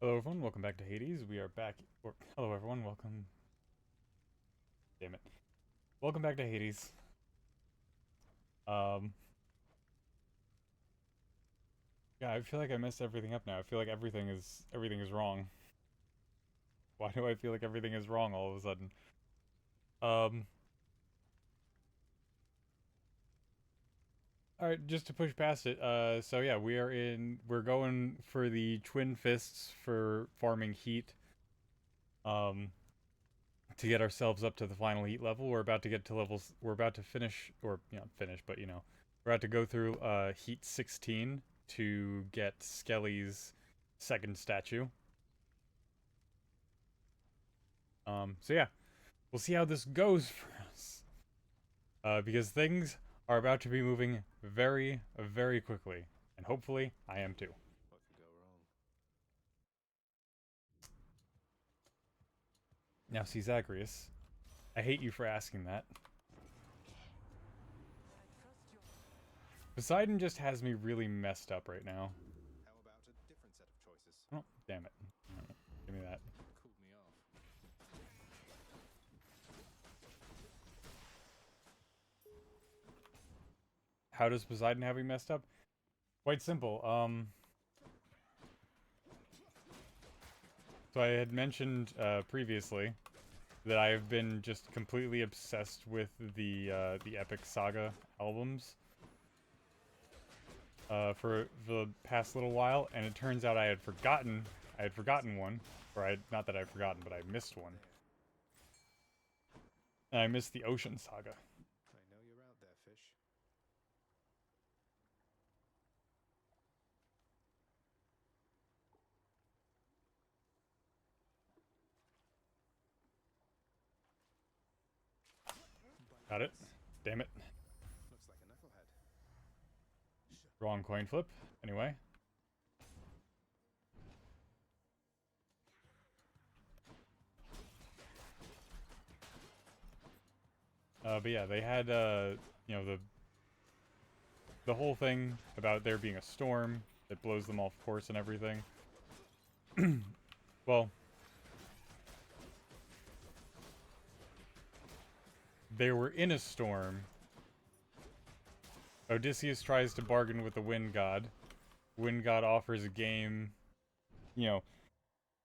Hello everyone, welcome back to Hades. We are back, or hello everyone, welcome, damn it. Welcome back to Hades. Um, yeah, I feel like I messed everything up now. I feel like everything is wrong. Why do I feel like everything is wrong all of a sudden? Um, alright, just to push past it, so yeah, we're going for the Twin Fists for farming heat, um, to get ourselves up to the final heat level. We're about to finish, or, finish, but we're about to go through, heat 16 to get Skelly's second statue. So yeah, we'll see how this goes for us. Because things are about to be moving very, very quickly. And hopefully, I am too. What could go wrong? Now, see, Zagreus, I hate you for asking that. Poseidon just has me really messed up right now. How about a different set of choices? Oh, damn it. Alright, give me that. Cooled me off. How does Poseidon have me messed up? Quite simple. So I had mentioned previously that I have been just completely obsessed with the Epic Saga albums for the past little while, and it turns out I had forgotten one, or I not that I'd forgotten, but I missed one, and I missed the Ocean Saga. I know you're out there, fish. Got it. Damn it. Looks like a knucklehead. Wrong coin flip. Anyway. But yeah, they had the whole thing about there being a storm that blows them off course and everything. Well, they were in a storm. Odysseus tries to bargain with the Wind God. Wind God offers a game, you know,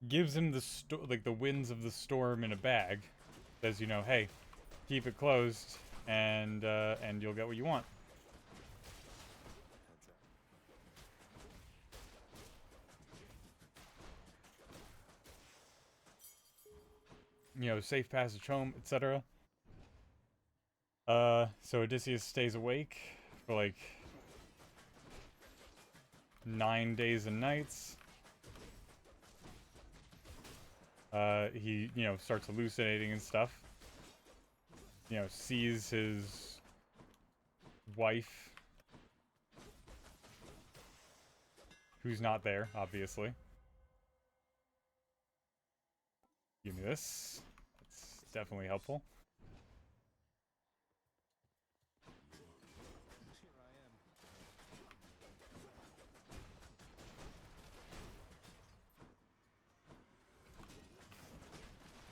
gives him the winds of the storm in a bag. Says, hey, keep it closed, and you'll get what you want. Heads up. Safe passage home, etc. So Odysseus stays awake for like 9 days and nights. He, starts hallucinating and stuff. Sees his wife, who's not there, obviously. Give me this. It's definitely helpful. Here I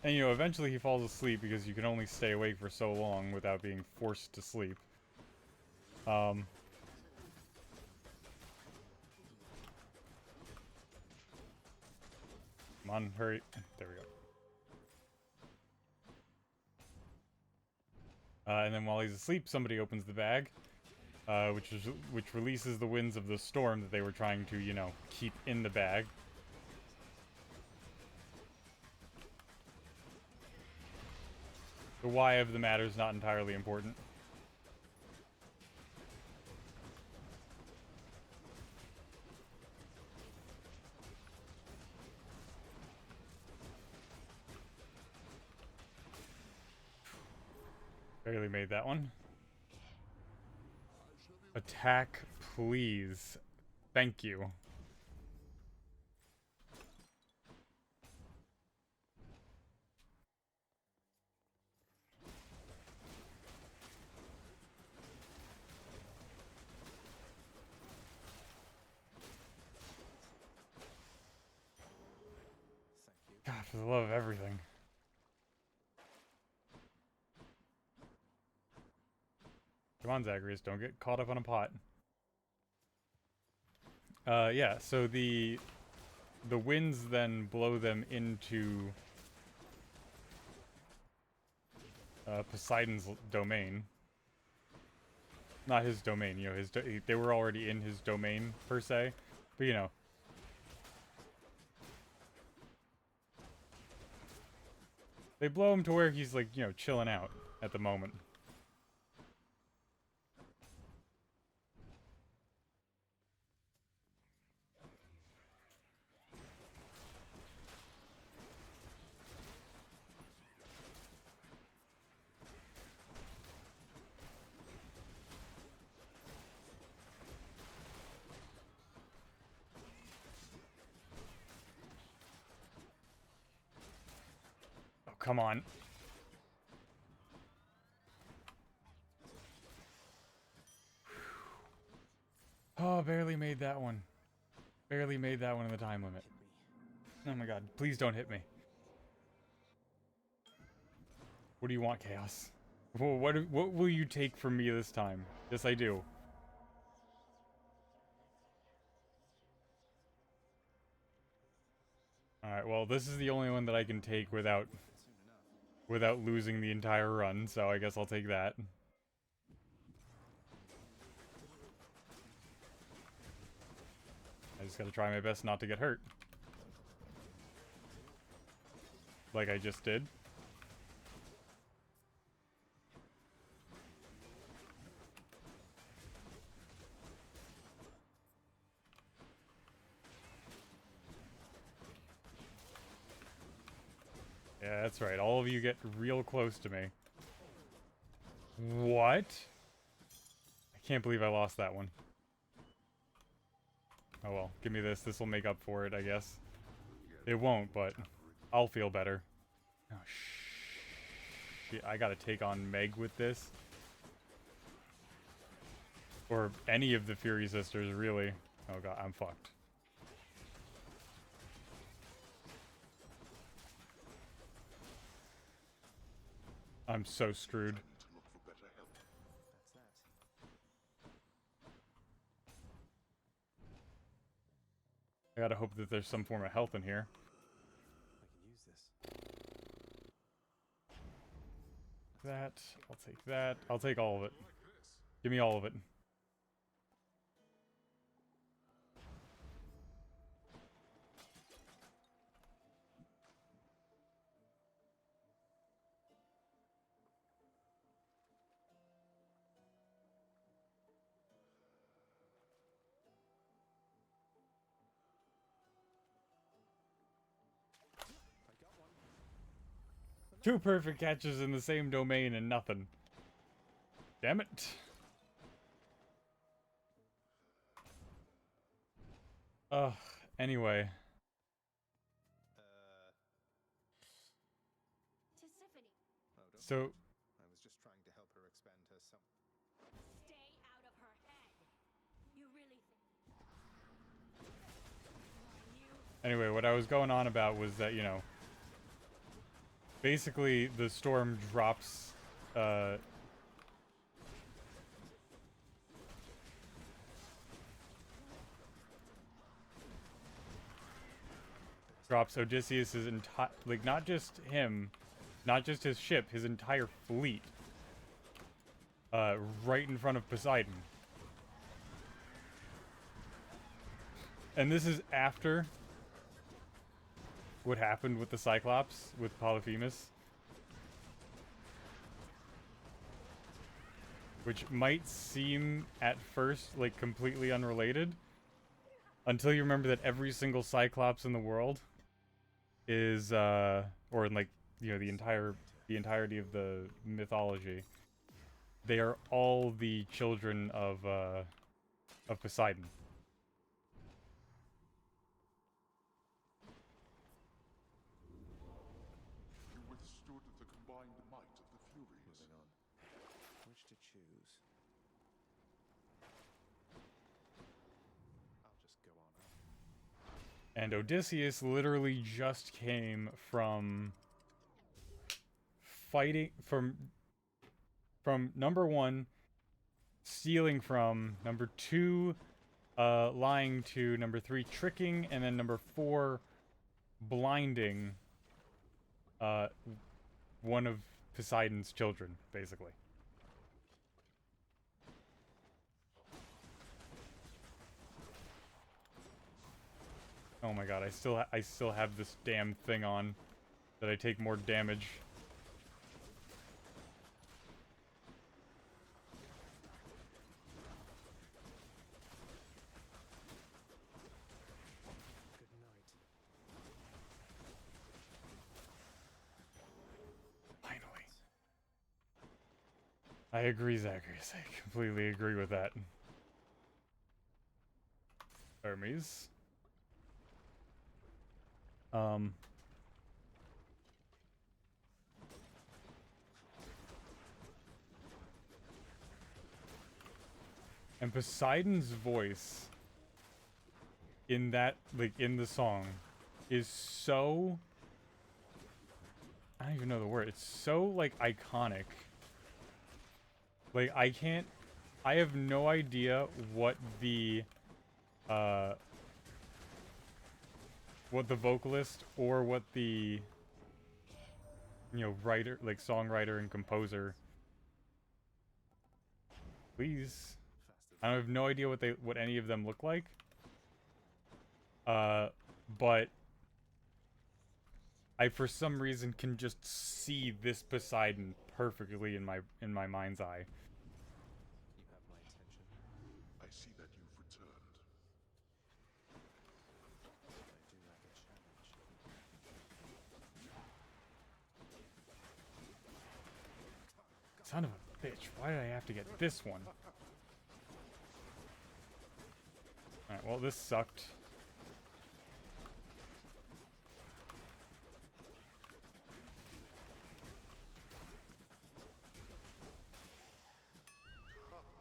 am. And eventually he falls asleep because you can only stay awake for so long without being forced to sleep. Come on, hurry. There we go. And then while he's asleep, somebody opens the bag, which releases the winds of the storm that they were trying to, keep in the bag. The why of the matter is not entirely important. Barely made that one. Attack, please. Thank you. the love of everything. Come on, Zagreus, don't get caught up on a pot. Yeah, so the winds then blow them into Poseidon's domain. Not his domain, you know, they were already in his domain, per se. But, you know. They blow him to where he's, like, you know, chilling out at the moment. Oh, come on. Oh, barely made that one. Barely made that one in the time limit. Oh my god, please don't hit me. What do you want, Chaos? What will you take from me this time? Yes, I do. Alright, well, this is the only one that I can take without losing the entire run, so I guess I'll take that. I just gotta try my best not to get hurt. Like I just did. Yeah, that's right. All of you get real close to me. What? I can't believe I lost that one. Oh well, give me this. This will make up for it, I guess. It won't, but I'll feel better. Oh, shit. I gotta take on Meg with this. Or any of the Fury Sisters, really. Oh god, I'm fucked. I'm so screwed. I gotta hope that there's some form of health in here. I can use this. That. I'll take that. I'll take all of it. Give me all of it. I got one. Two perfect catches in the same domain and nothing. Damn it. Anyway. Tisiphone, Oh, don't. So, I was just trying to help her expand her some. stay out of her head. You really think you anyway, what I was going on about was that, you know, basically the storm drops, drops Odysseus's entire, like, not just him, not just his ship, his entire fleet, right in front of Poseidon. And this is after what happened with the Cyclops, with Polyphemus. Which might seem, at first, like, completely unrelated. Until you remember that every single Cyclops in the world is, or in, like, you know, the entirety of the mythology, they are all the children of Poseidon. You withstood the combined might of the Furies. Moving on. Which to choose? I'll just go on up. And Odysseus literally just came from fighting from number 1 stealing from, number 2 lying to, number 3 tricking, and then number 4 blinding one of Poseidon's children, basically. Oh my god, I still have this damn thing on that I take more damage. Good night. Finally. I agree, Zacharias. I completely agree with that. Hermes. And Poseidon's voice in that, like, in the song is so... I don't even know the word. It's so, like, iconic. Like, I have no idea what the vocalist or what the, you know, writer, like, songwriter and composer. Please. I have no idea what any of them look like. But I for some reason can just see this Poseidon perfectly in my mind's eye. You have my attention. I see that you've returned. I do like a challenge. Son of a bitch, why did I have to get this one? Alright, well, this sucked.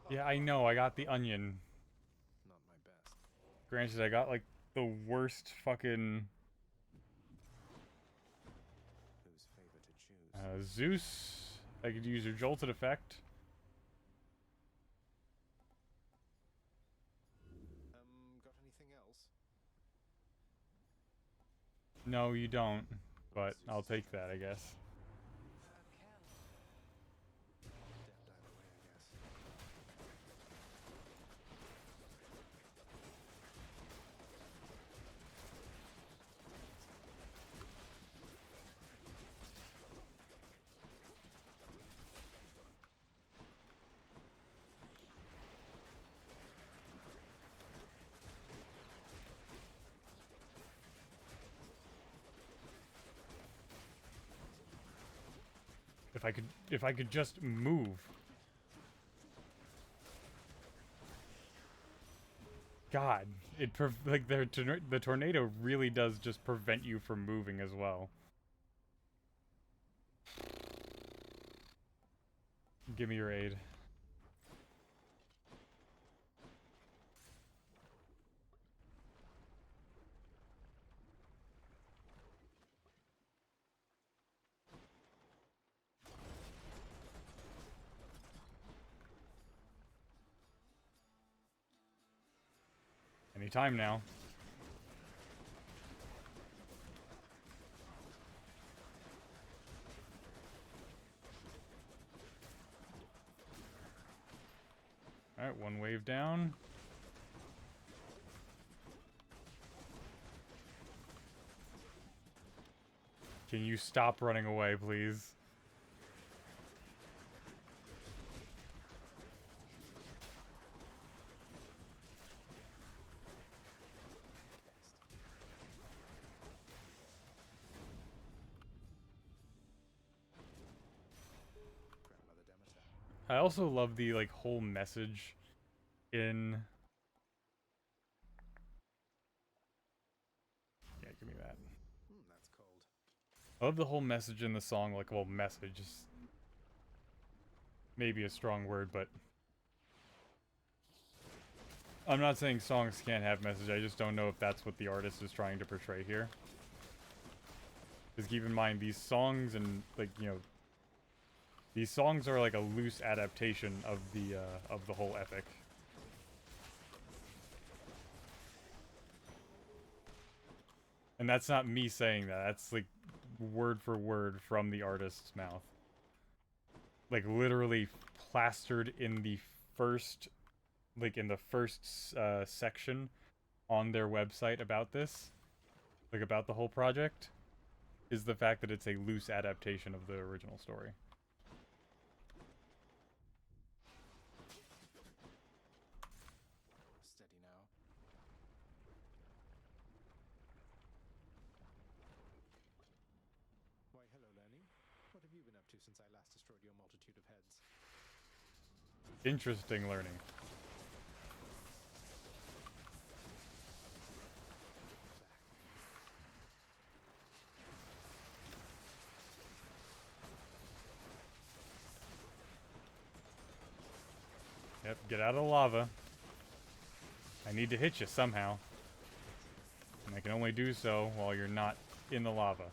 Yeah, I know, I got the onion. Not my best. Granted, I got, like, the worst fucking... Whose favor to choose? Zeus. I could use your jolted effect. Got anything else? No, you don't. But I'll take that, I guess. Damned either way, I guess. If I could just move. God, like the tornado really does just prevent you from moving as well. Give me your aid. Anytime now. Alright, one wave down. Can you stop running away, please? Grandmother Demeter. I also love the, like, whole message in... Yeah, give me that. That's cold. I love the whole message in the song, like, well, message is maybe a strong word, but I'm not saying songs can't have message. I just don't know if that's what the artist is trying to portray here. Because keep in mind, these songs and, like, you know, these songs are like a loose adaptation of the whole epic. And that's not me saying that. That's like word for word from the artist's mouth. Like literally plastered in the first, like in the first section on their website about this, like about the whole project, is the fact that it's a loose adaptation of the original story. Steady now. Why, hello, Learning. What have you been up to since I last destroyed your multitude of heads? Interesting learning. Yep, get out of the lava. I need to hit you somehow. And I can only do so while you're not in the lava.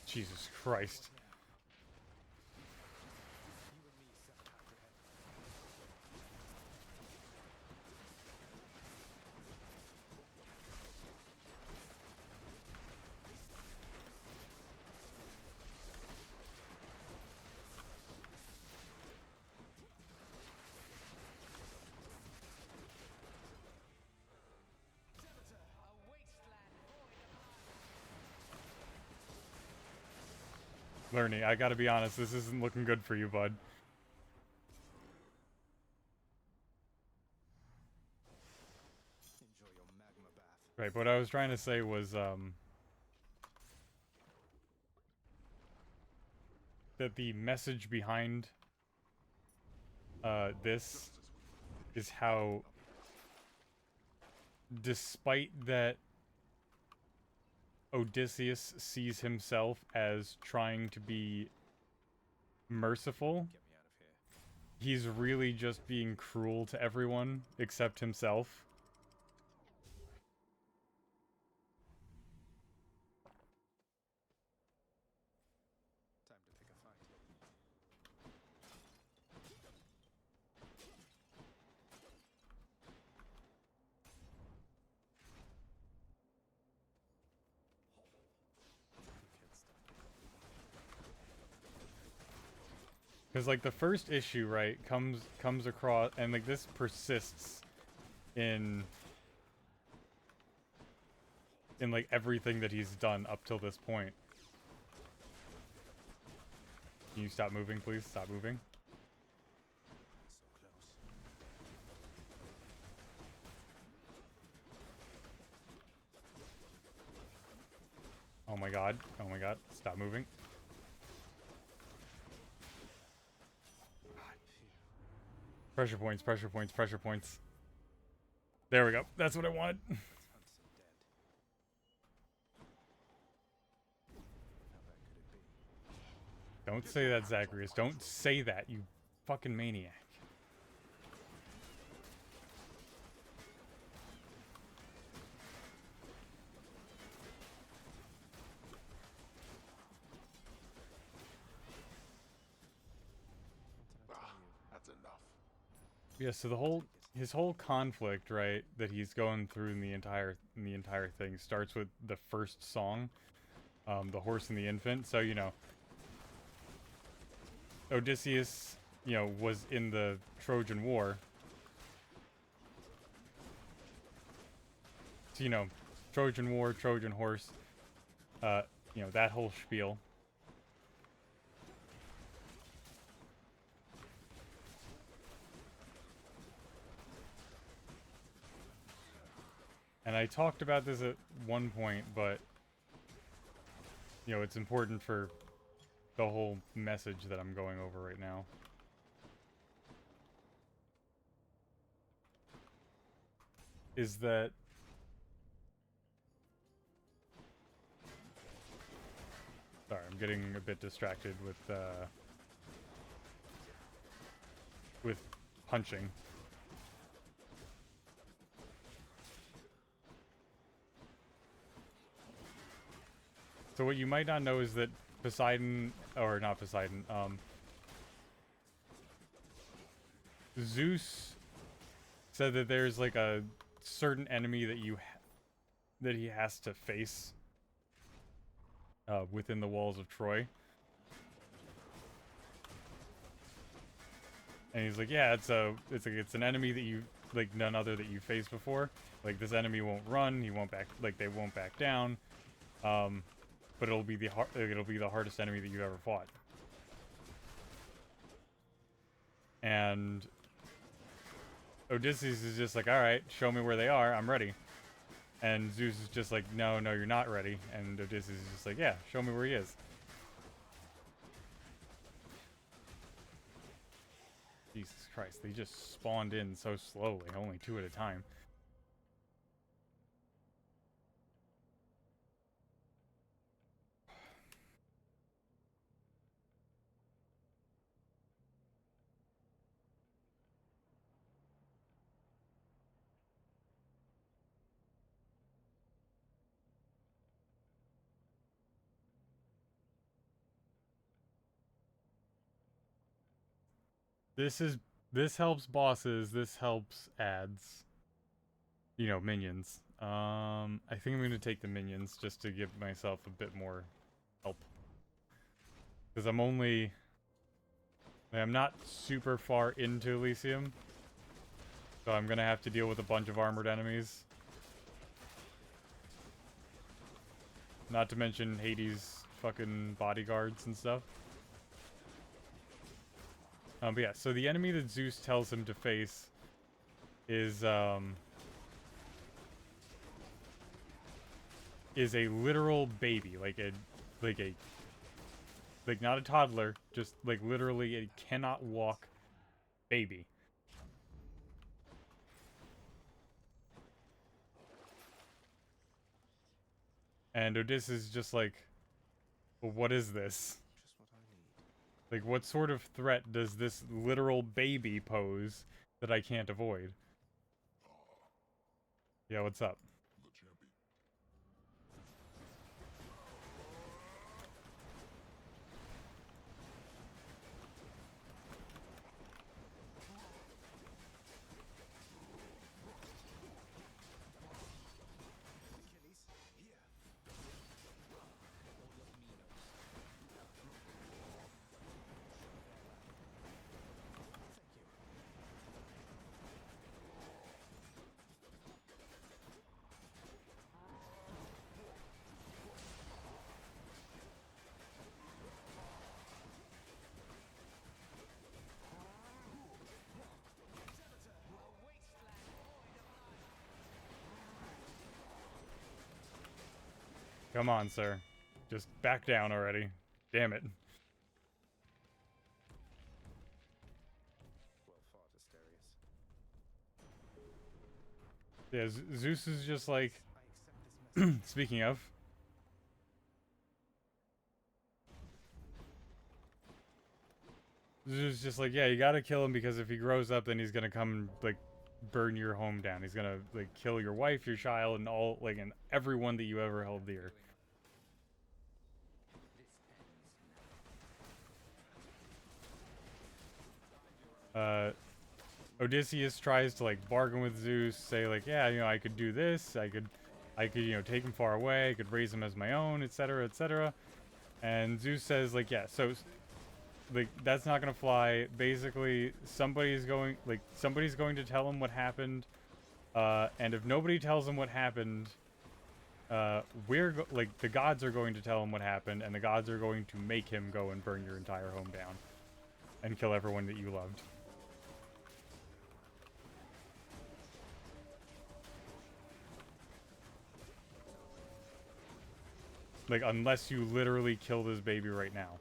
Jesus Christ. You and me set after head. Learning, I gotta be honest, this isn't looking good for you, bud. Enjoy your magma bath. Right, what I was trying to say was, that the message behind, this is how, despite that Odysseus sees himself as trying to be merciful, Get me out of here. he's really just being cruel to everyone except himself. Time to pick a fight. Because like the first issue, right, comes across, and like this persists in like everything that he's done up till this point. Can you stop moving, please? Stop moving. So close. Oh my god. Oh my god. Stop moving. Pressure points, pressure points, pressure points. There we go. That's what I wanted. Let's hunt some dead. How bad could it be? Don't say that, Zacharias. Don't say that, you fucking maniac. What did I tell Ah, you? that's enough. Yeah, so his whole conflict, right, that he's going through in the entire thing starts with the first song, the horse and the infant. So, you know, Odysseus, you know, was in the Trojan War. So, you know, Trojan War, Trojan horse, you know, that whole spiel. And I talked about this at one point, but, you know, it's important for the whole message that I'm going over right now. Is that sorry, I'm getting a bit distracted with punching. So what you might not know is that Poseidon, or not Poseidon, Zeus said that there's like a certain enemy that that he has to face within the walls of Troy. And he's like, yeah, it's an enemy that you, like, none other that you faced before. Like, this enemy won't run, he won't back, like, they won't back down. But it'll be the hardest enemy that you ever fought. And Odysseus is just like, all right, show me where they are, I'm ready. And Zeus is just like, no, you're not ready. And Odysseus is just like, yeah, show me where he is. Jesus Christ, they just spawned in so slowly, only 2 at a time. This helps bosses, this helps ads. You know, minions. I think I'm gonna take the minions just to give myself a bit more help. Because I'm not super far into Elysium. So I'm gonna have to deal with a bunch of armored enemies. Not to mention Hades' fucking bodyguards and stuff. But yeah, so the enemy that Zeus tells him to face is a literal baby, like not a toddler, just like literally a cannot walk baby. And Odysseus is just like, well, what is this? Just what I need. Like, what sort of threat does this literal baby pose that I can't avoid? Yeah, what's up? The champion. Achilles, here. All of Minos. Thank you. Come on, sir. Just back down already. Damn it. Well fought, Asterius. Yeah, Zeus is just like, I accept this message. speaking of. Zeus is just like, yeah, you gotta kill him because if he grows up, then he's gonna come and, like, burn your home down. He's gonna, like, kill your wife, your child, and all, like, and everyone that you ever held dear. Odysseus tries to, like, bargain with Zeus, say, like, yeah, you know, I could do this, I could, you know, take him far away, I could raise him as my own, etc., etc. And Zeus says, like, yeah, so, like, that's not gonna fly. Basically, somebody's going to tell him what happened, and if nobody tells him what happened, like, the gods are going to tell him what happened, and the gods are going to make him go and burn your entire home down, and kill everyone that you loved. Like, unless you literally kill this baby right now.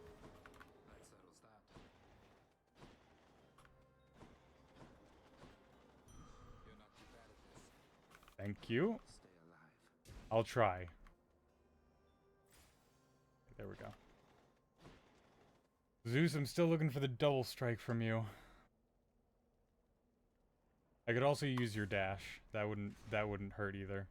That settles that. You're not too bad at this. Thank you. Stay alive. I'll try. There we go. Zeus, I'm still looking for the double strike from you. I could also use your dash. That wouldn't hurt either.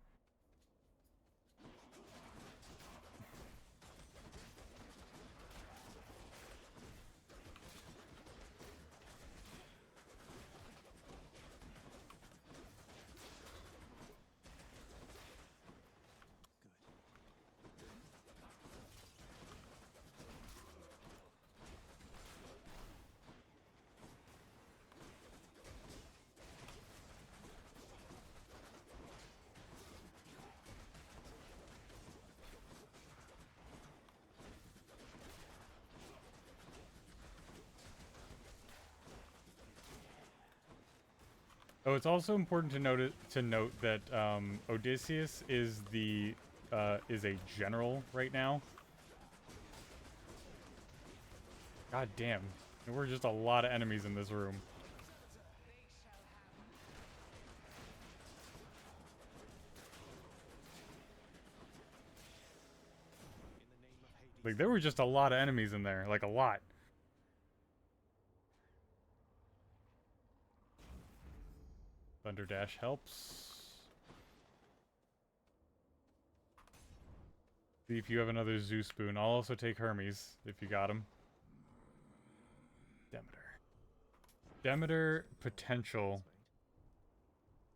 Oh, it's also important to note that Odysseus is a general right now. God damn, there were just a lot of enemies in this room. Like, there were just a lot of enemies in there, like a lot. Thunder Dash helps. See if you have another Zeus Spoon. I'll also take Hermes, if you got him. Demeter. Demeter potential.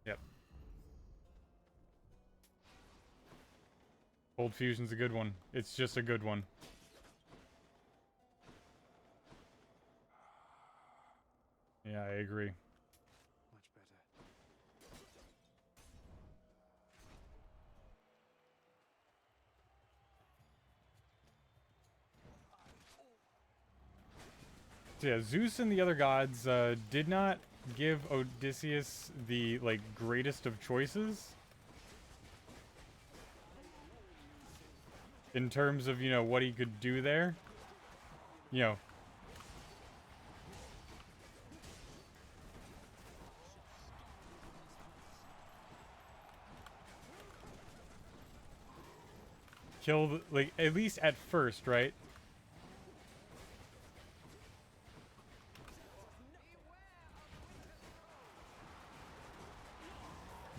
Yep. Cold Fusion's a good one. It's just a good one. Yeah, I agree. Much better. So yeah, Zeus and the other gods did not give Odysseus the, like, greatest of choices. In terms of, you know, what he could do there. You know. Killed, like, at least at first, right?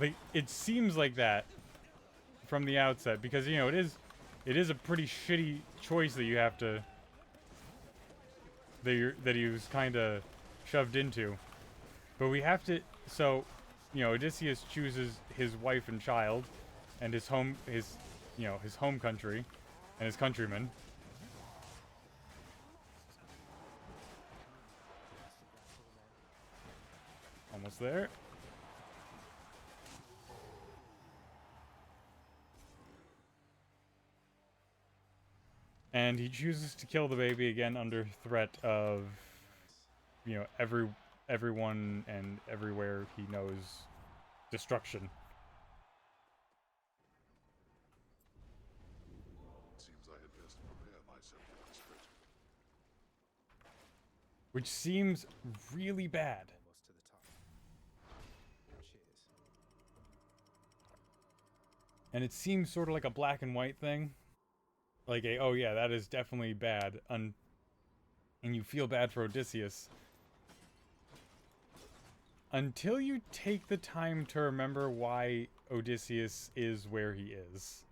Like, it seems like that from the outset, because, you know, it is a pretty shitty choice that you have to, that he was kind of shoved into. But we have to, so, you know, Odysseus chooses his wife and child, and his home country, and his countrymen. Almost there. And he chooses to kill the baby again under threat of, you know, everyone and everywhere he knows destruction. Seems I had best prepare myself for this trip. Which seems really bad. Almost to the top. Cheers. And it seems sort of like a black and white thing. Like a, oh yeah, that is definitely bad. And you feel bad for Odysseus. Until you take the time to remember why Odysseus is where he is.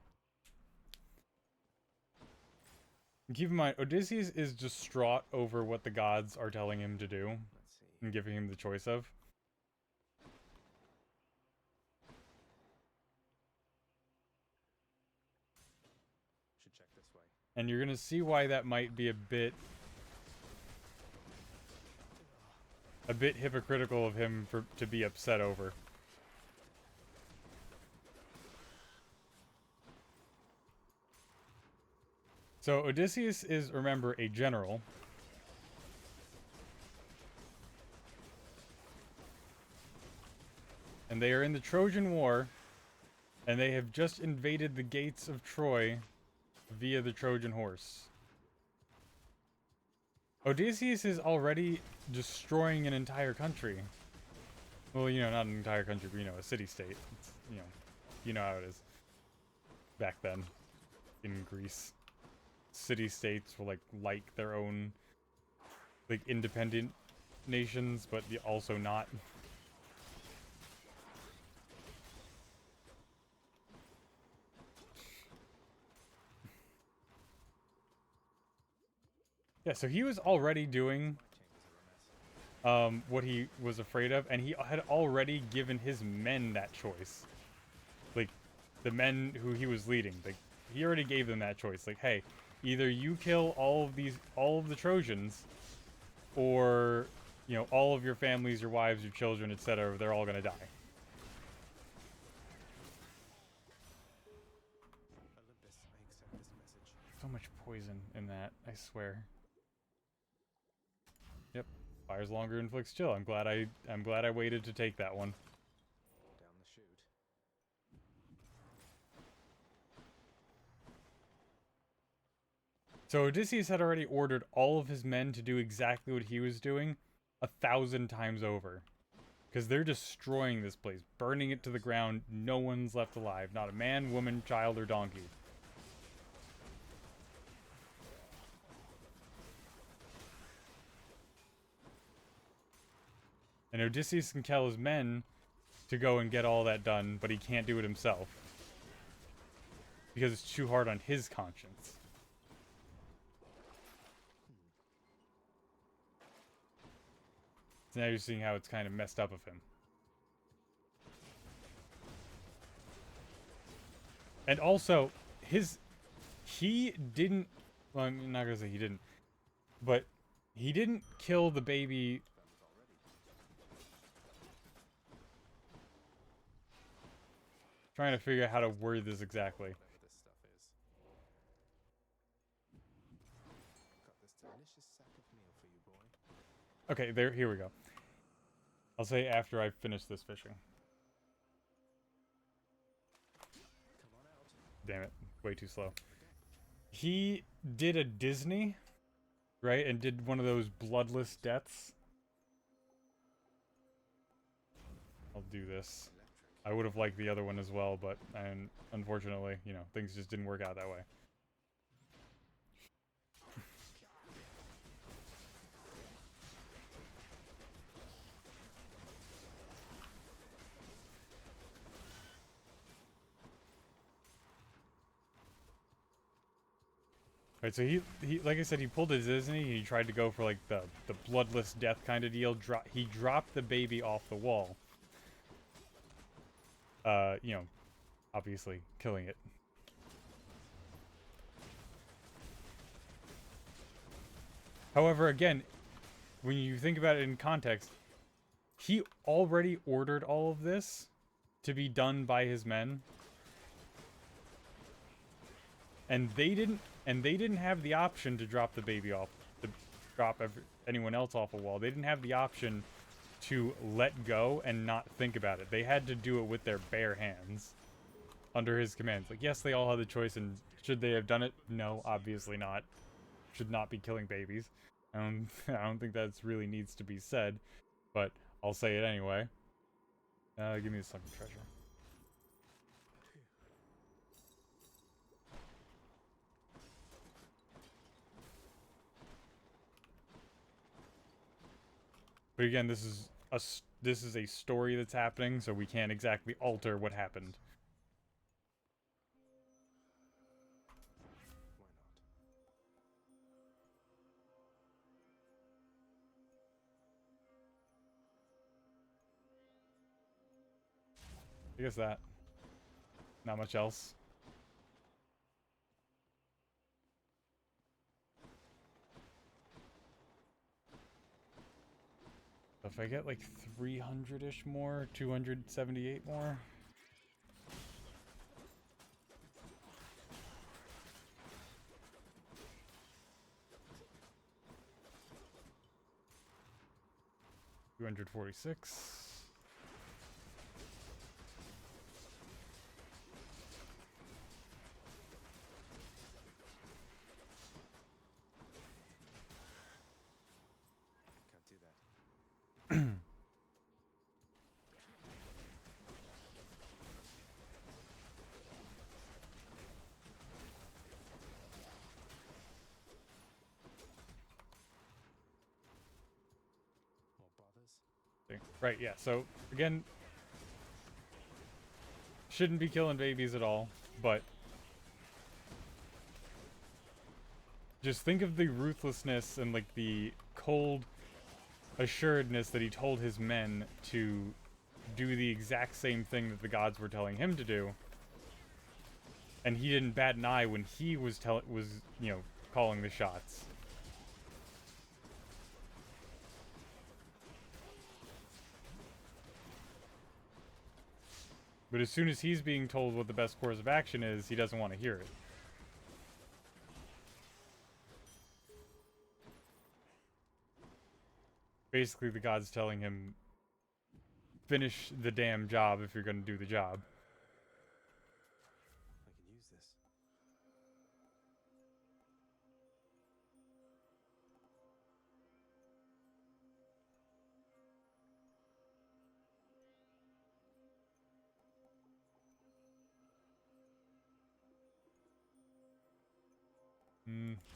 Keep in mind, Odysseus is distraught over what the gods are telling him to do. Let's see. And giving him the choice of. Should check this way. And you're gonna see why that might be a bit hypocritical of him to be upset over. So Odysseus is, remember, a general. And they are in the Trojan War, and they have just invaded the gates of Troy via the Trojan horse. Odysseus is already destroying an entire country. Well, you know, not an entire country, but, you know, a city-state. It's, you know how it is. Back then, in Greece. City-states were like their own like independent nations, but also not. Yeah, so he was already doing what he was afraid of, and he had already given his men that choice. Like, the men who he was leading, like, he already gave them that choice. Like, hey, either you kill all of the Trojans, or, you know, all of your families, your wives, your children, etc., they're all gonna die. Olympus, I accept this message. So much poison in that, I swear. Yep, fires longer, inflicts chill. I'm glad I waited to take that one. Down the chute. So Odysseus had already ordered all of his men to do exactly what he was doing 1,000 times over. Because they're destroying this place, burning it to the ground. No one's left alive. Not a man, woman, child, or donkey. And Odysseus can tell his men to go and get all that done, but he can't do it himself. Because it's too hard on his conscience. So now you're seeing how it's kind of messed up of him. And also, he didn't, well, I'm not gonna say he didn't, but he didn't kill the baby. Trying to figure out how to word this exactly. Whatever this stuff is. Got this delicious sack of meal for you, boy. Okay, here we go. I'll say after I finish this fishing. Come on out. Damn it, way too slow. He did a Disney, right? And did one of those bloodless deaths. I'll do this. I would have liked the other one as well, but unfortunately, you know, things just didn't work out that way. Right, so he like I said, he pulled his Disney. He tried to go for like the bloodless death kind of deal. He dropped the baby off the wall. You know, obviously killing it. However, again, when you think about it in context, he already ordered all of this to be done by his men. And they didn't have the option to drop the baby off, to drop anyone else off a wall. They didn't have the option to let go and not think about it. They had to do it with their bare hands, under his commands. Like, yes, they all had the choice, and should they have done it? No, obviously not. Should not be killing babies. I don't think that's really needs to be said, but I'll say it anyway. Give me the sunken treasure. But again, this is a story that's happening, so we can't exactly alter what happened. I guess that. Not much else. If I get like 300-ish more, 278 more. $246. Can't do that. Right, yeah. So, again, shouldn't be killing babies at all, but just think of the ruthlessness and, like, the cold assuredness that he told his men to do the exact same thing that the gods were telling him to do. And he didn't bat an eye when he was, you know, calling the shots. But as soon as he's being told what the best course of action is, he doesn't want to hear it. Basically, the god's telling him, finish the damn job if you're going to do the job. I can use this.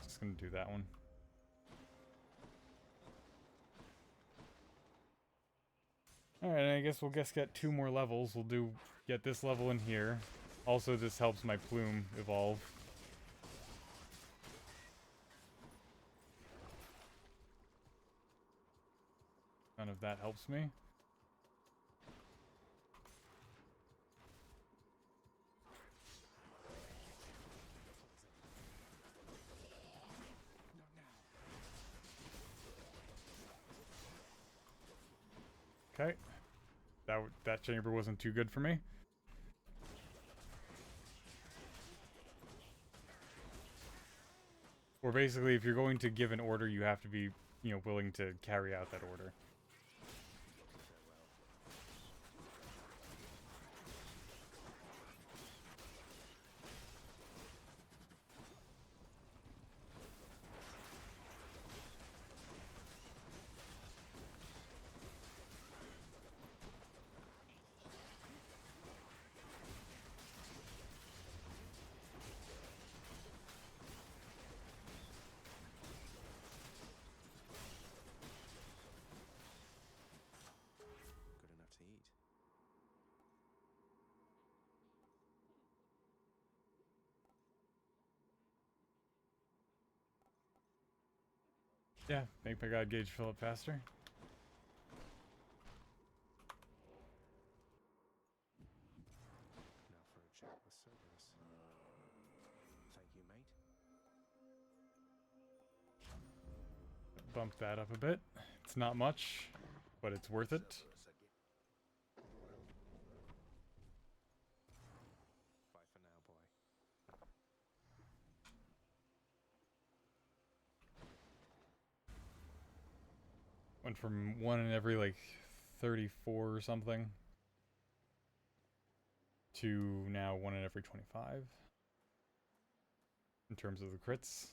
Just going to do that one. Alright, I guess we'll get 2 more levels. We'll get this level in here. Also, this helps my plume evolve. None of that helps me. Okay. That chamber wasn't too good for me. Or basically, if you're going to give an order, you have to be, you know, willing to carry out that order. Good enough to eat. Yeah, make my god gauge fill up faster. Now for a chat with Cerberus. Thank you, mate. Bump that up a bit. It's not much, but it's worth it. Bye for now, boy. Went from 1 in every, like, 34 or something to now 1 in every 25 in terms of the crits.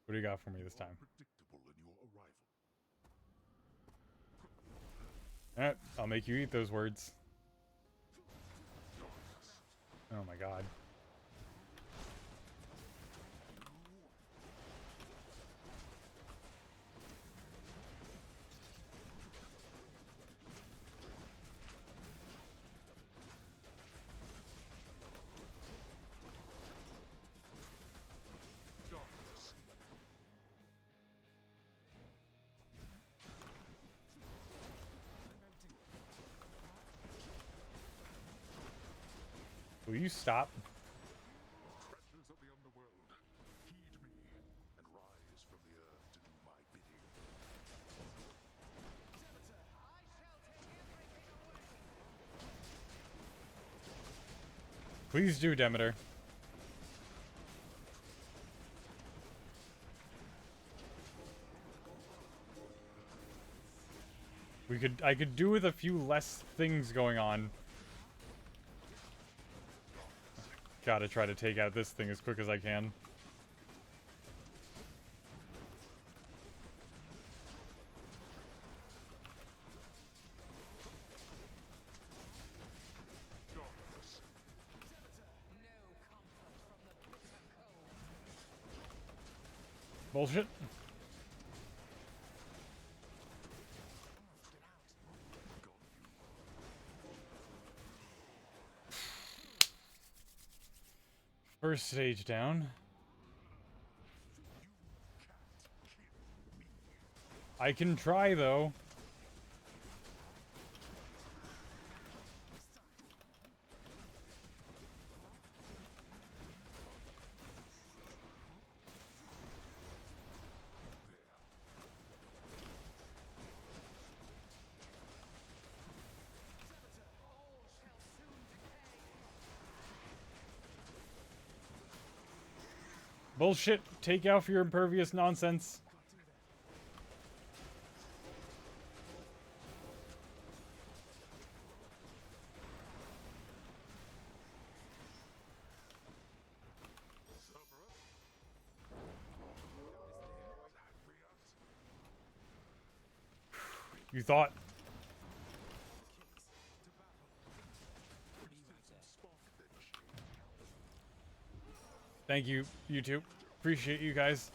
What do you got for me this time? Predictable in your arrival. Alright, I'll make you eat those words. Oh my god. Darkness. Will you stop? Treasures of the underworld, heed me, and rise from the earth to do my bidding. Please do, Demeter. I could do with a few less things going on. Gotta try to take out this thing as quick as I can. Darkness. Bullshit. First stage down. I can try though. Bullshit. Take out your impervious nonsense. You thought. Thank you, YouTube. Appreciate you guys.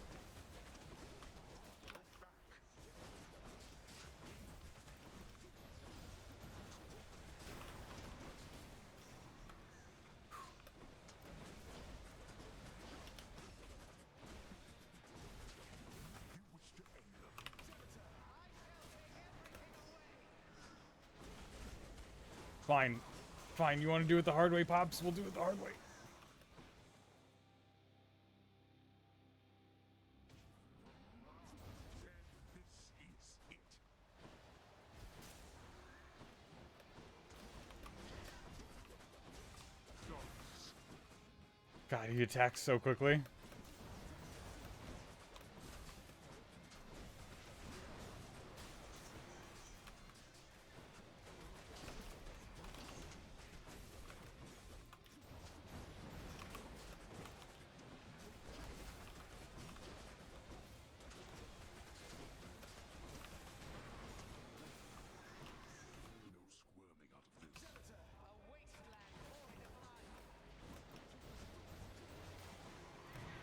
Fine. Fine, you want to do it the hard way, Pops? We'll do it the hard way. God, he attacks so quickly.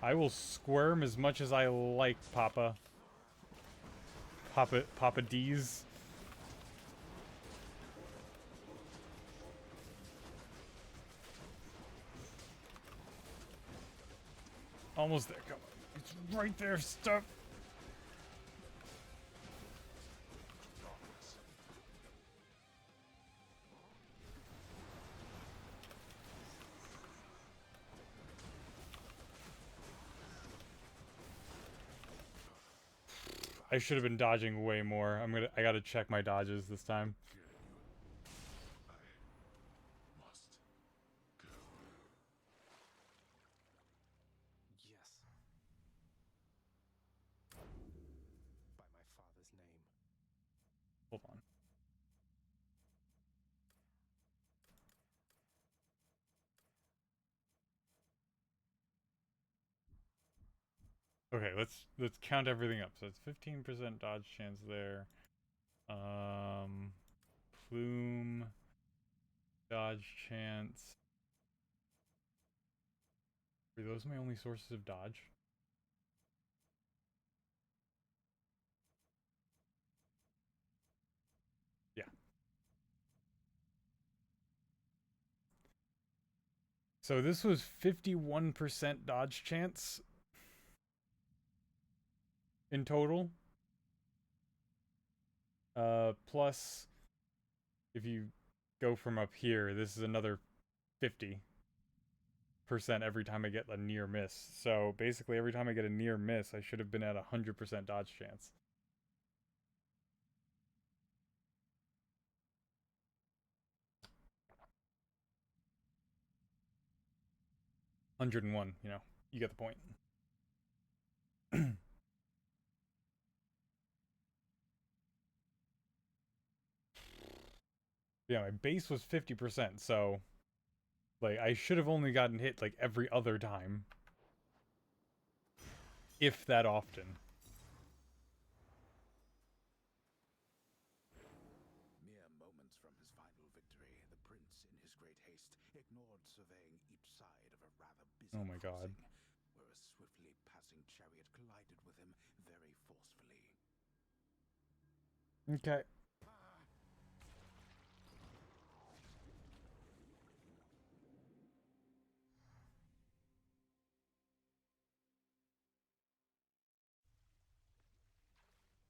I will squirm as much as I like, Papa. Papa D's. Almost there, come on. It's right there, stuff. I should have been dodging way more. I gotta check my dodges this time. Yes. By my father's name. Hold on. Okay, let's count everything up. So it's 15% dodge chance there. Plume, dodge chance. Are those my only sources of dodge? Yeah. So this was 51% dodge chance in total. Plus, if you go from up here, this is another 50% every time I get a near miss. So basically, every time I get a near miss, I should have been at 100% dodge chance. $101, you know, you get the point. Yeah, my base was 50%, so like I should have only gotten hit like every other time. If that often. Mere moments from his final victory, the prince, in his great haste, ignored surveying each side of a rather busy Oh my God. crossing, where a swiftly passing opposing chariot collided with him very forcefully. Okay.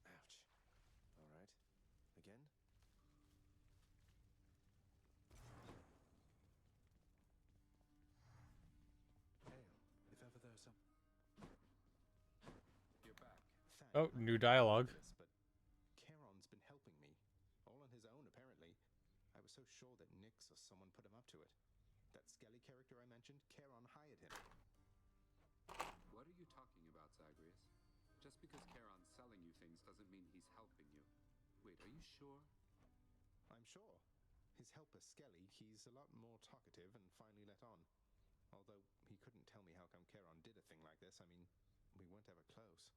Ouch. All right. Again? Hail, if ever there's some. You're back. Thank Oh, you. new dialogue. Yes, but Charon's been helping me. All on his own, apparently. I was so sure that Nyx or someone put him up to it. That Skelly character I mentioned, Charon hired him. What are you talking about, Zagreus? Just because Charon's selling you things doesn't mean he's helping you. Wait, are you sure? I'm sure. His helper, Skelly, he's a lot more talkative and finally let on. Although he couldn't tell me how come Charon did a thing like this. I mean, we weren't ever close.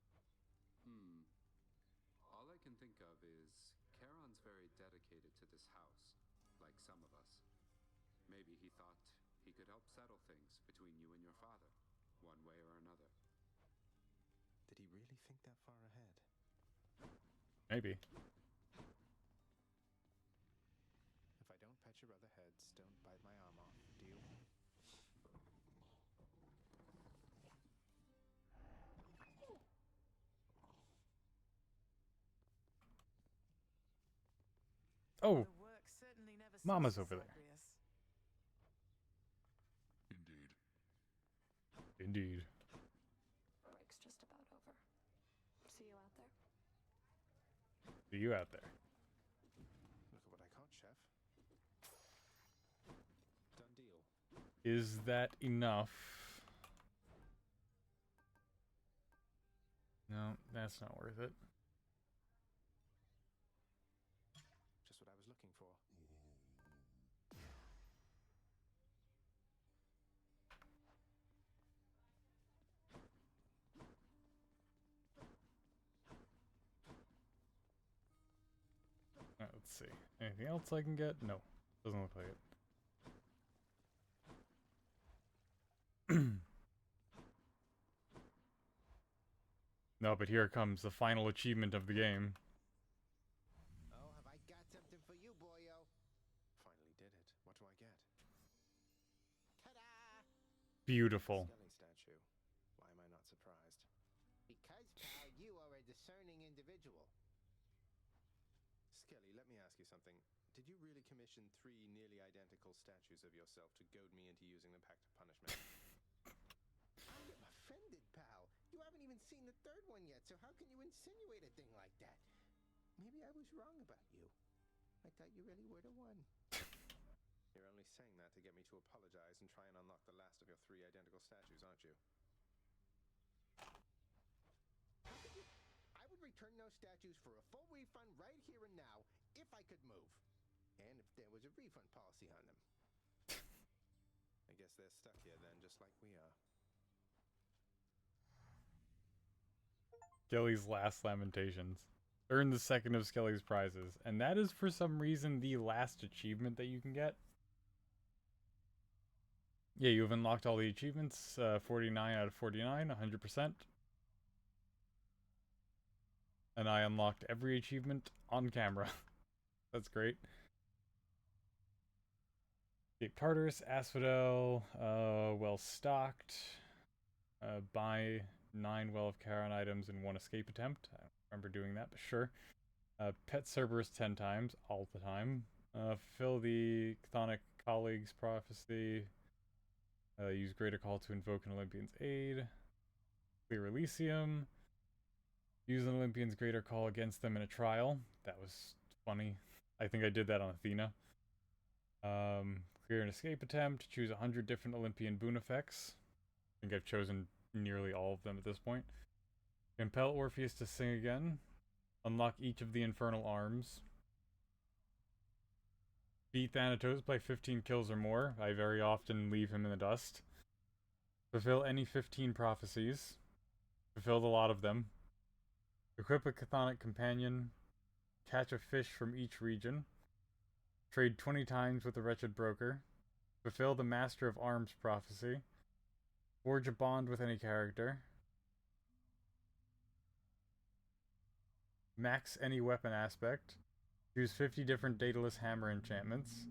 All I can think of is Charon's very dedicated to this house, like some of us. Maybe he thought he could help settle things between you and your father, one way or another. Did he really think that far ahead? Maybe. If I don't pet your other heads, don't bite my arm off. Deal? Oh, The work certainly never Mama's ceases, over there. Zagreus. Indeed. indeed. Break's just about over. See you out there. See you out there. Look at what I caught, Chef. Done deal. Is that enough? No, that's not worth it. Just what I was looking for. Let's see. Anything else I can get? No. Doesn't look like it. No, but here comes the final achievement of the game. Oh, have I got something for you, boyo? Finally did it. What do I get? Ta-da! Beautiful. Skelly statue. Why am I not surprised? Because, pal, you are a discerning individual. Skelly, let me ask you something. Did you really commission 3 nearly identical statues of yourself to goad me into using the Pact of Punishment? I am offended, pal. You haven't even seen the third one yet, so how can you insinuate a thing like that? Maybe I was wrong about you. I thought you really were the one. You're only saying that to get me to apologize and try and unlock the last of your 3 identical statues, aren't you? How could you? I would return those statues for a full refund right here and now, if I could move. And if there was a refund policy on them. I guess they're stuck here then, just like we are. Skelly's Last Lamentations. Earn the second of Skelly's prizes. And that is, for some reason, the last achievement that you can get. Yeah, you have unlocked all the achievements. 49 out of 49, 100%. And I unlocked every achievement on camera. That's great. Cape Tartarus, Asphodel, well stocked. Buy 9 Well of Charon items in 1 escape attempt. I don't remember doing that, but sure. Pet Cerberus 10 times, all the time. Fulfill the Chthonic Colleagues Prophecy. Use Greater Call to invoke an Olympian's aid. Clear Elysium. Use an Olympian's Greater Call against them in a trial. That was funny. I think I did that on Athena. Clear an escape attempt. Choose 100 different Olympian boon effects. I think I've chosen nearly all of them at this point. Compel Orpheus to sing again. Unlock each of the infernal arms. Beat Thanatos by 15 kills or more. I very often leave him in the dust. Fulfill any 15 prophecies. Fulfilled a lot of them. Equip a Chthonic companion. Catch a fish from each region. Trade 20 times with the Wretched Broker. Fulfill the Master of Arms prophecy. Forge a bond with any character. Max any weapon aspect. Choose 50 different Daedalus hammer enchantments.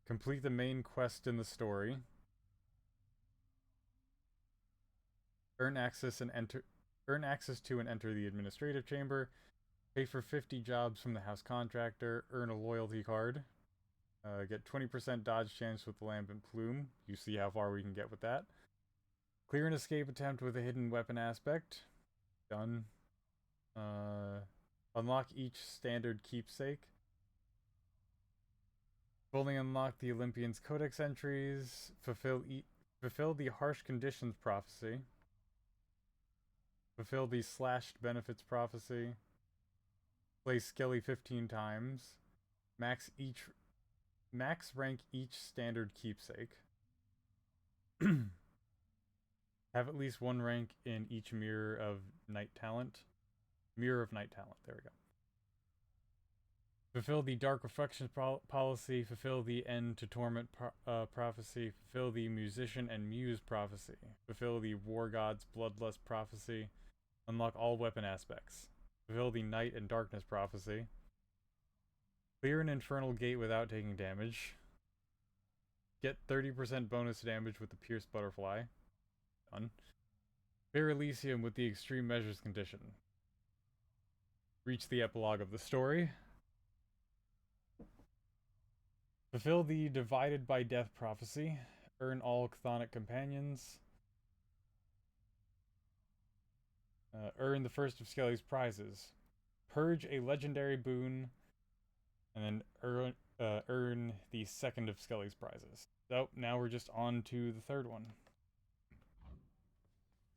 Complete the main quest in the story. Earn access to and enter the administrative chamber. Pay for 50 jobs from the house contractor. Earn a loyalty card. Get 20% dodge chance with the lambent plume. You see how far we can get with that. Clear an escape attempt with a hidden weapon aspect. Done. Unlock each standard keepsake. Fully unlock the Olympian's Codex entries. Fulfill the harsh conditions prophecy. Fulfill the slashed benefits prophecy. Play Skelly 15 times. Max rank each standard keepsake. Have at least one rank in each Mirror of Night Talent. Mirror of Night Talent, there we go. Fulfill the Dark Reflections policy. Fulfill the End to Torment prophecy. Fulfill the Musician and Muse prophecy. Fulfill the War God's Bloodlust prophecy. Unlock all weapon aspects. Fulfill the Night and Darkness prophecy. Clear an Infernal Gate without taking damage. Get 30% bonus damage with the Pierced Butterfly. Done. Clear Elysium with the Extreme Measures condition. Reach the epilogue of the story. Fulfill the Divided by Death prophecy. Earn all Chthonic companions. Earn the first of Skelly's prizes. Purge a legendary boon. And then earn the second of Skelly's prizes. So now we're just on to the third one.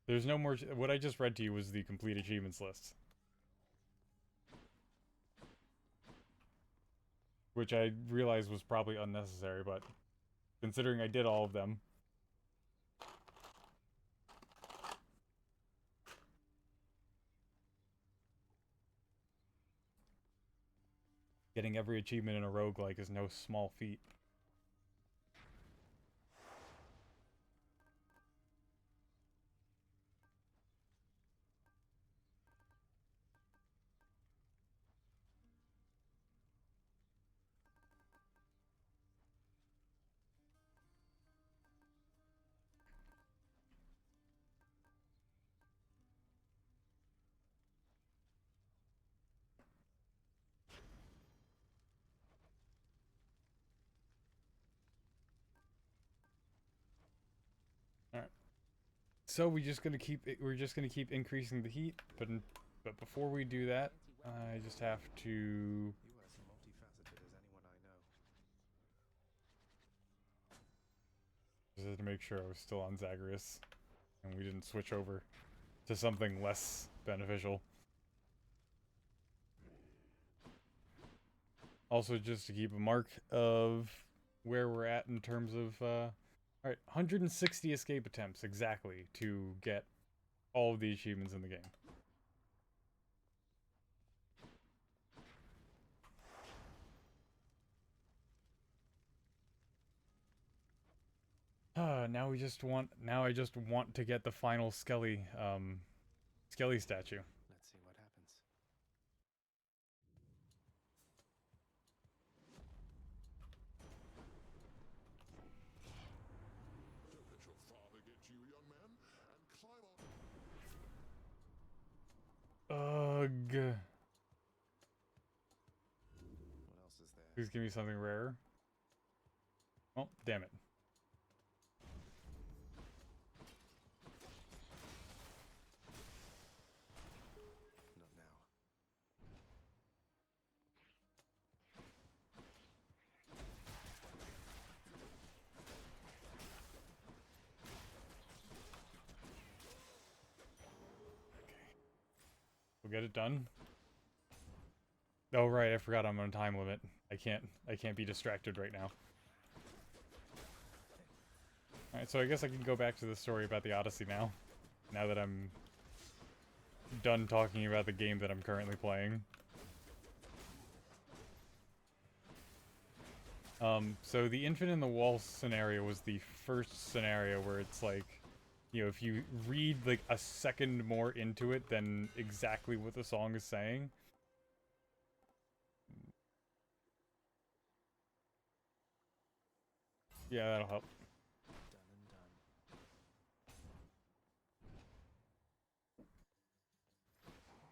There's no more. What I just read to you was the complete achievements list, which I realized was probably unnecessary, but considering I did all of them. Getting every achievement in a roguelike is no small feat. So we're just gonna keep increasing the heat, but before we do that, I just have to. You are as multifaceted as anyone I know. Just had to make sure I was still on Zagreus, and we didn't switch over to something less beneficial. Also, just to keep a mark of where we're at in terms of. Alright, 160 escape attempts exactly to get all of the achievements in the game. Now I just want to get the final Skelly statue. Let's see what happens. Don't let your father get you, young man, and climb on. Ugh. What else is there? Please give me something rare. Oh, damn it. Not now. We'll get it done. Oh right, I forgot I'm on a time limit. I can't be distracted right now. Alright, so I guess I can go back to the story about the Odyssey now. Now that I'm done talking about the game that I'm currently playing. So the Infant in the Wall scenario was the first scenario where it's like, you know, if you read like a second more into it than exactly what the song is saying, Yeah, that'll help. Done and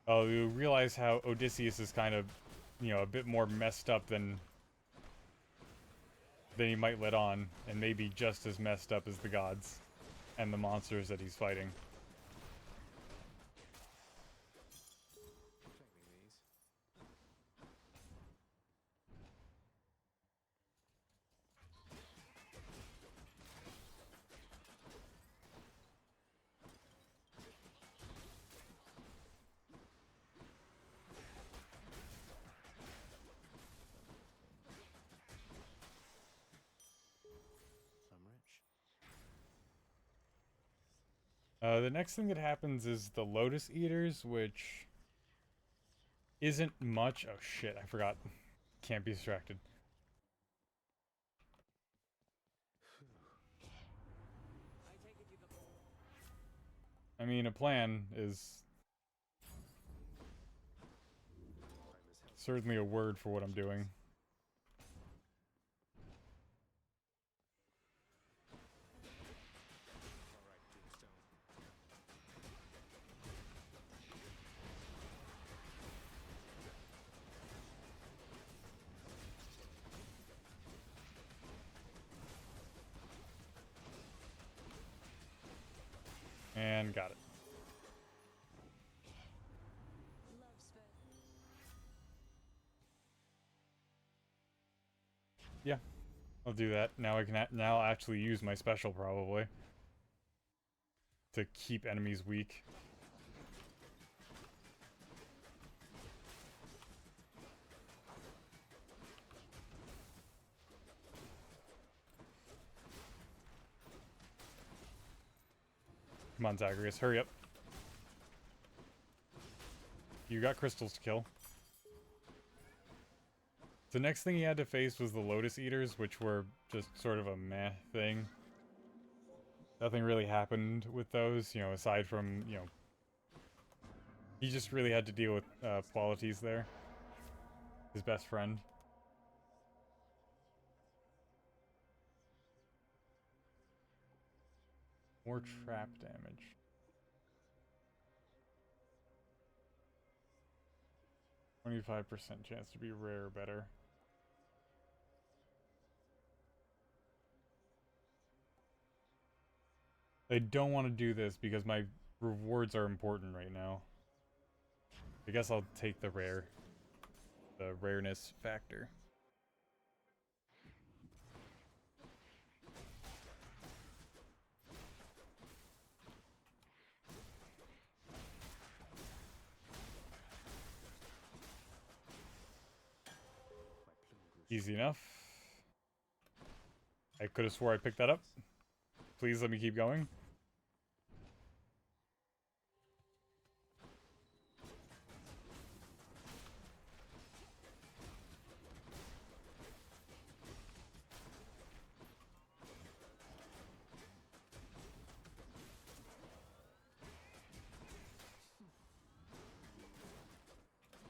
done. Oh, you realize how Odysseus is kind of, you know, a bit more messed up than he might let on, and maybe just as messed up as the gods and the monsters that he's fighting. Claiming these. I'm rich. The next thing that happens is the Lotus Eaters, which isn't much. Oh shit, I forgot. Can't be distracted. I mean, a plan is certainly a word for what I'm doing. All right, Tombstone. And got it. Yeah, I'll do that. Now I can now actually use my special probably to keep enemies weak. Come on, Zagreus, hurry up. You got crystals to kill. The next thing he had to face was the Lotus Eaters, which were just sort of a meh thing. Nothing really happened with those, you know, aside from, you know... He just really had to deal with qualities there. His best friend. More trap damage. %25% chance to be rare or better. I don't want to do this because my rewards are important right now. I guess I'll take the rareness factor. Easy enough. I could have swore I picked that up. Please let me keep going.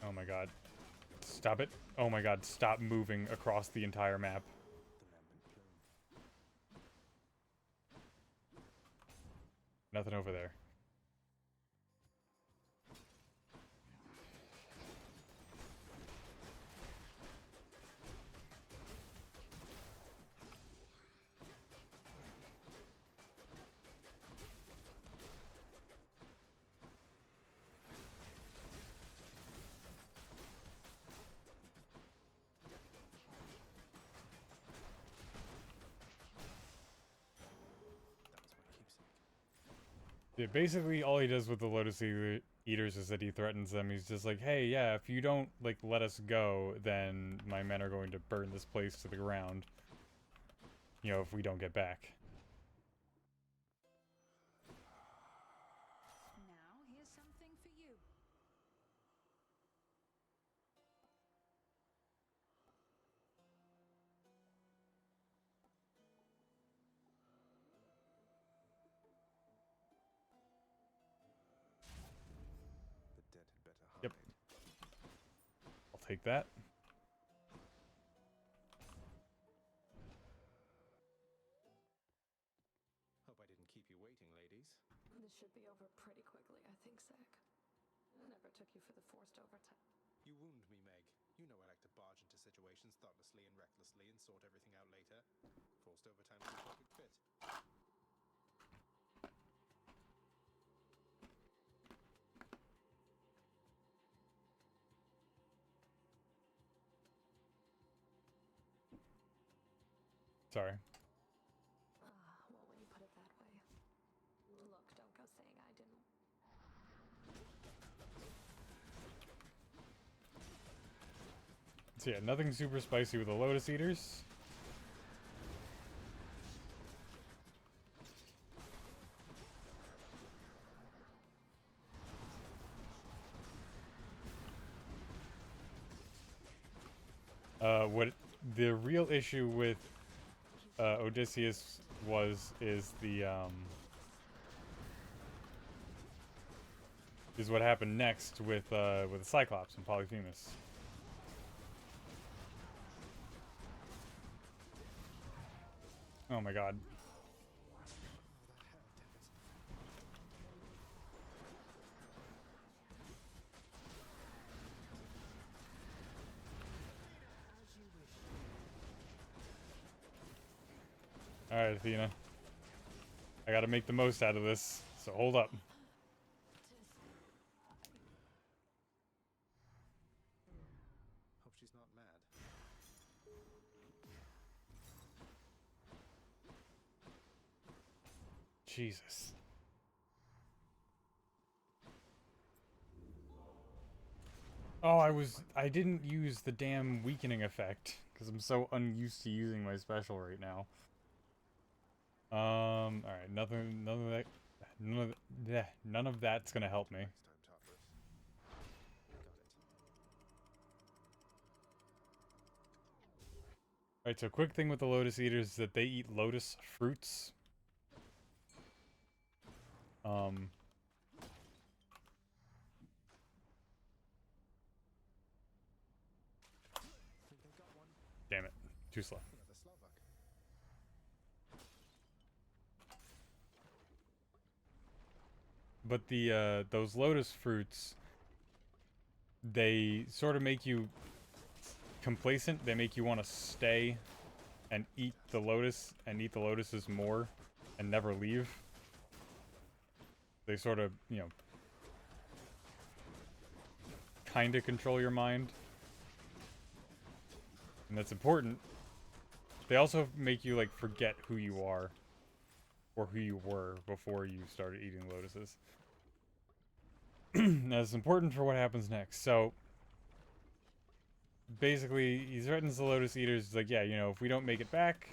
Oh my god. Stop it. Oh my god, stop moving across the entire map. The lambent plume. Nothing over there. That was my keepsake. Yeah, basically all he does with the Lotus Eaters is that he threatens them. He's just like, hey, yeah, if you don't, like, let us go, then my men are going to burn this place to the ground. You know, if we don't get back. Now, here's something for you. The dead had better hide. Yep. I'll take that. This should be over pretty quickly, I think, Zack. I never took you for the forced overtime. You wound me, Meg. You know I like to barge into situations thoughtlessly and recklessly and sort everything out later. Forced overtime is a perfect fit. Sorry. Well, when you put it that way. Look, don't go saying I didn't. So yeah, nothing super spicy with the Lotus Eaters. What the real issue with Odysseus is what happened next with Cyclops and Polyphemus. Oh my god. Alright, Athena. I gotta make the most out of this, so hold up. Hope she's not mad. Jesus. Oh, I didn't use the damn weakening effect because I'm so unused to using my special right now. All right, none of that's gonna help me. Next time, Tartarus. Got it. All right, so quick thing with the Lotus Eaters is that they eat lotus fruits. Think I got one. Damn it, too slow. Another Slovak. But the those lotus fruits, they sort of make you complacent. They make you want to stay and eat the lotus and eat the lotuses more and never leave. They sort of, you know, kind of control your mind. And that's important. They also make you, like, forget who you are or who you were before you started eating lotuses. That's important for what happens next. So, basically, he threatens the Lotus Eaters. He's like, yeah, you know, if we don't make it back,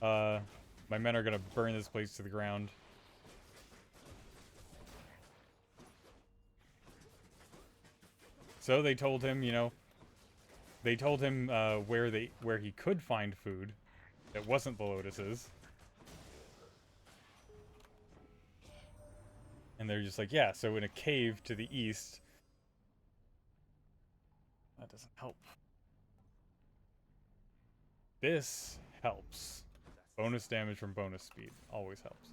my men are gonna burn this place to the ground. So they told him, you know, where he could find food that wasn't the lotuses. And they're just like, yeah, so in a cave to the east. That doesn't help. This helps. Bonus damage from bonus speed. Always helps.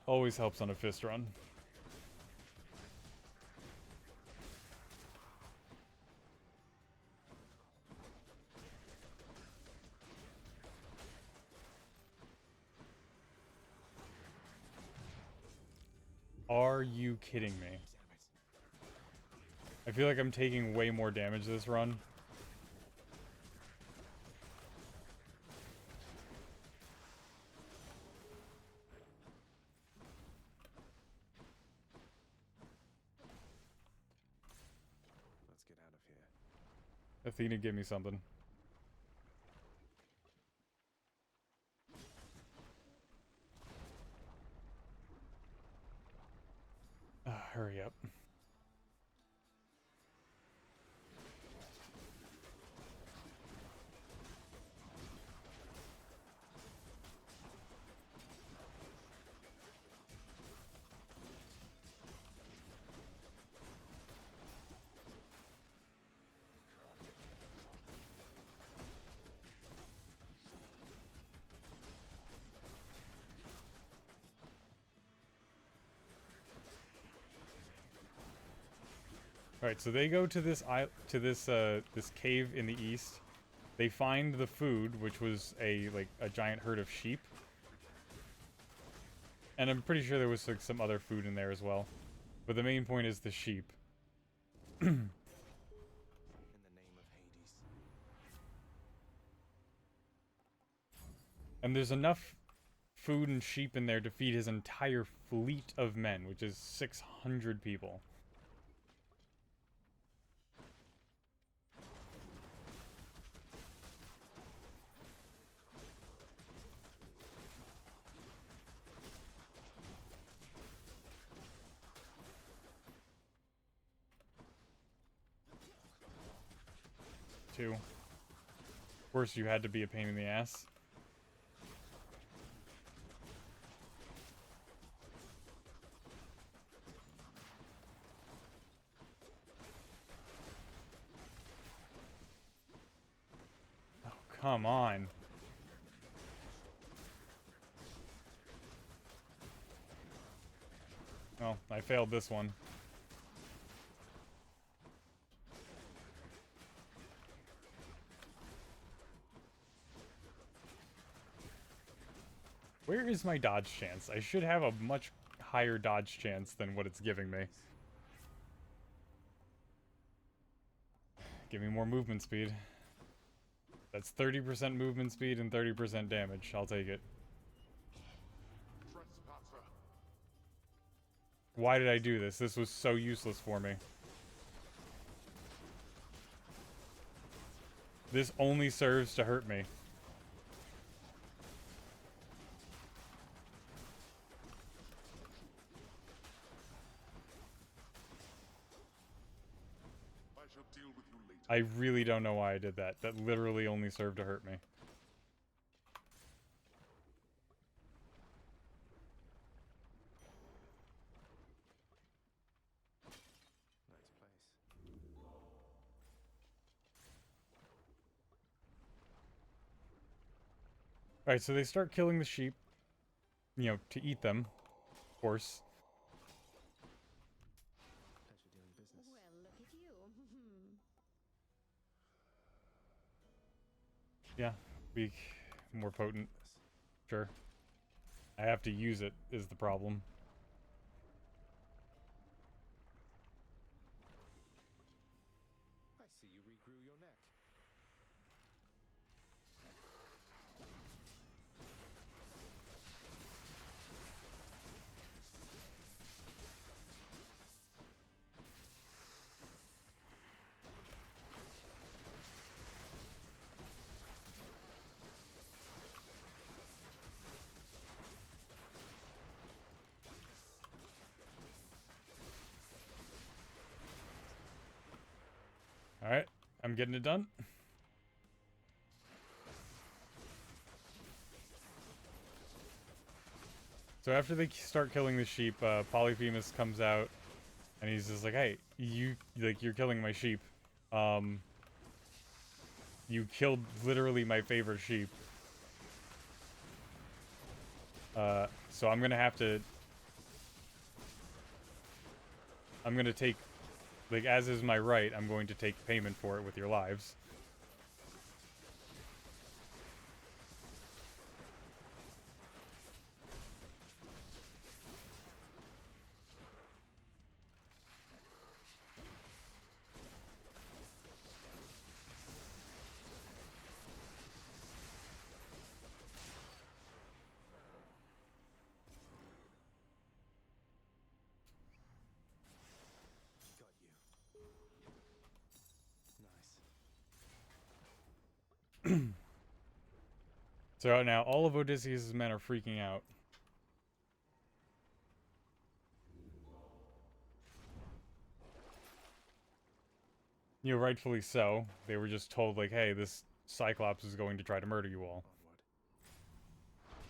Always helps on a fist run. Are you kidding me? I feel like I'm taking way more damage this run. Let's get out of here. Athena, give me something. Hurry up. Alright, so they go to this this cave in the east. They find the food, which was a giant herd of sheep. And I'm pretty sure there was like some other food in there as well. But the main point is the sheep. In the name of Hades. And there's enough food and sheep in there to feed his entire fleet of men, which is 600 people. Two. Of course, you had to be a pain in the ass. Oh, come on. Well, I failed this one. Where is my dodge chance? I should have a much higher dodge chance than what it's giving me. Give me more movement speed. That's 30% movement speed and 30% damage. I'll take it. Trespasser. Why did I do this? This was so useless for me. This only serves to hurt me. I shall deal with you later. I really don't know why I did that. That literally only served to hurt me. Nice place. Alright, so they start killing the sheep. You know, to eat them. Of course. Pleasure doing business. Well, look at you. Yeah, weak. More potent. Sure. I have to use it, is the problem. I see you regrew your neck. Alright, I'm getting it done. So after they start killing the sheep, Polyphemus comes out, and he's just like, "Hey, you're killing my sheep. You killed literally my favorite sheep. So I'm gonna have to. I'm gonna take, like, as is my right, I'm going to take payment for it with your lives." Got you. Nice. So now all of Odysseus' men are freaking out. You know, rightfully so. They were just told, like, hey, this Cyclops is going to try to murder you all. Onward.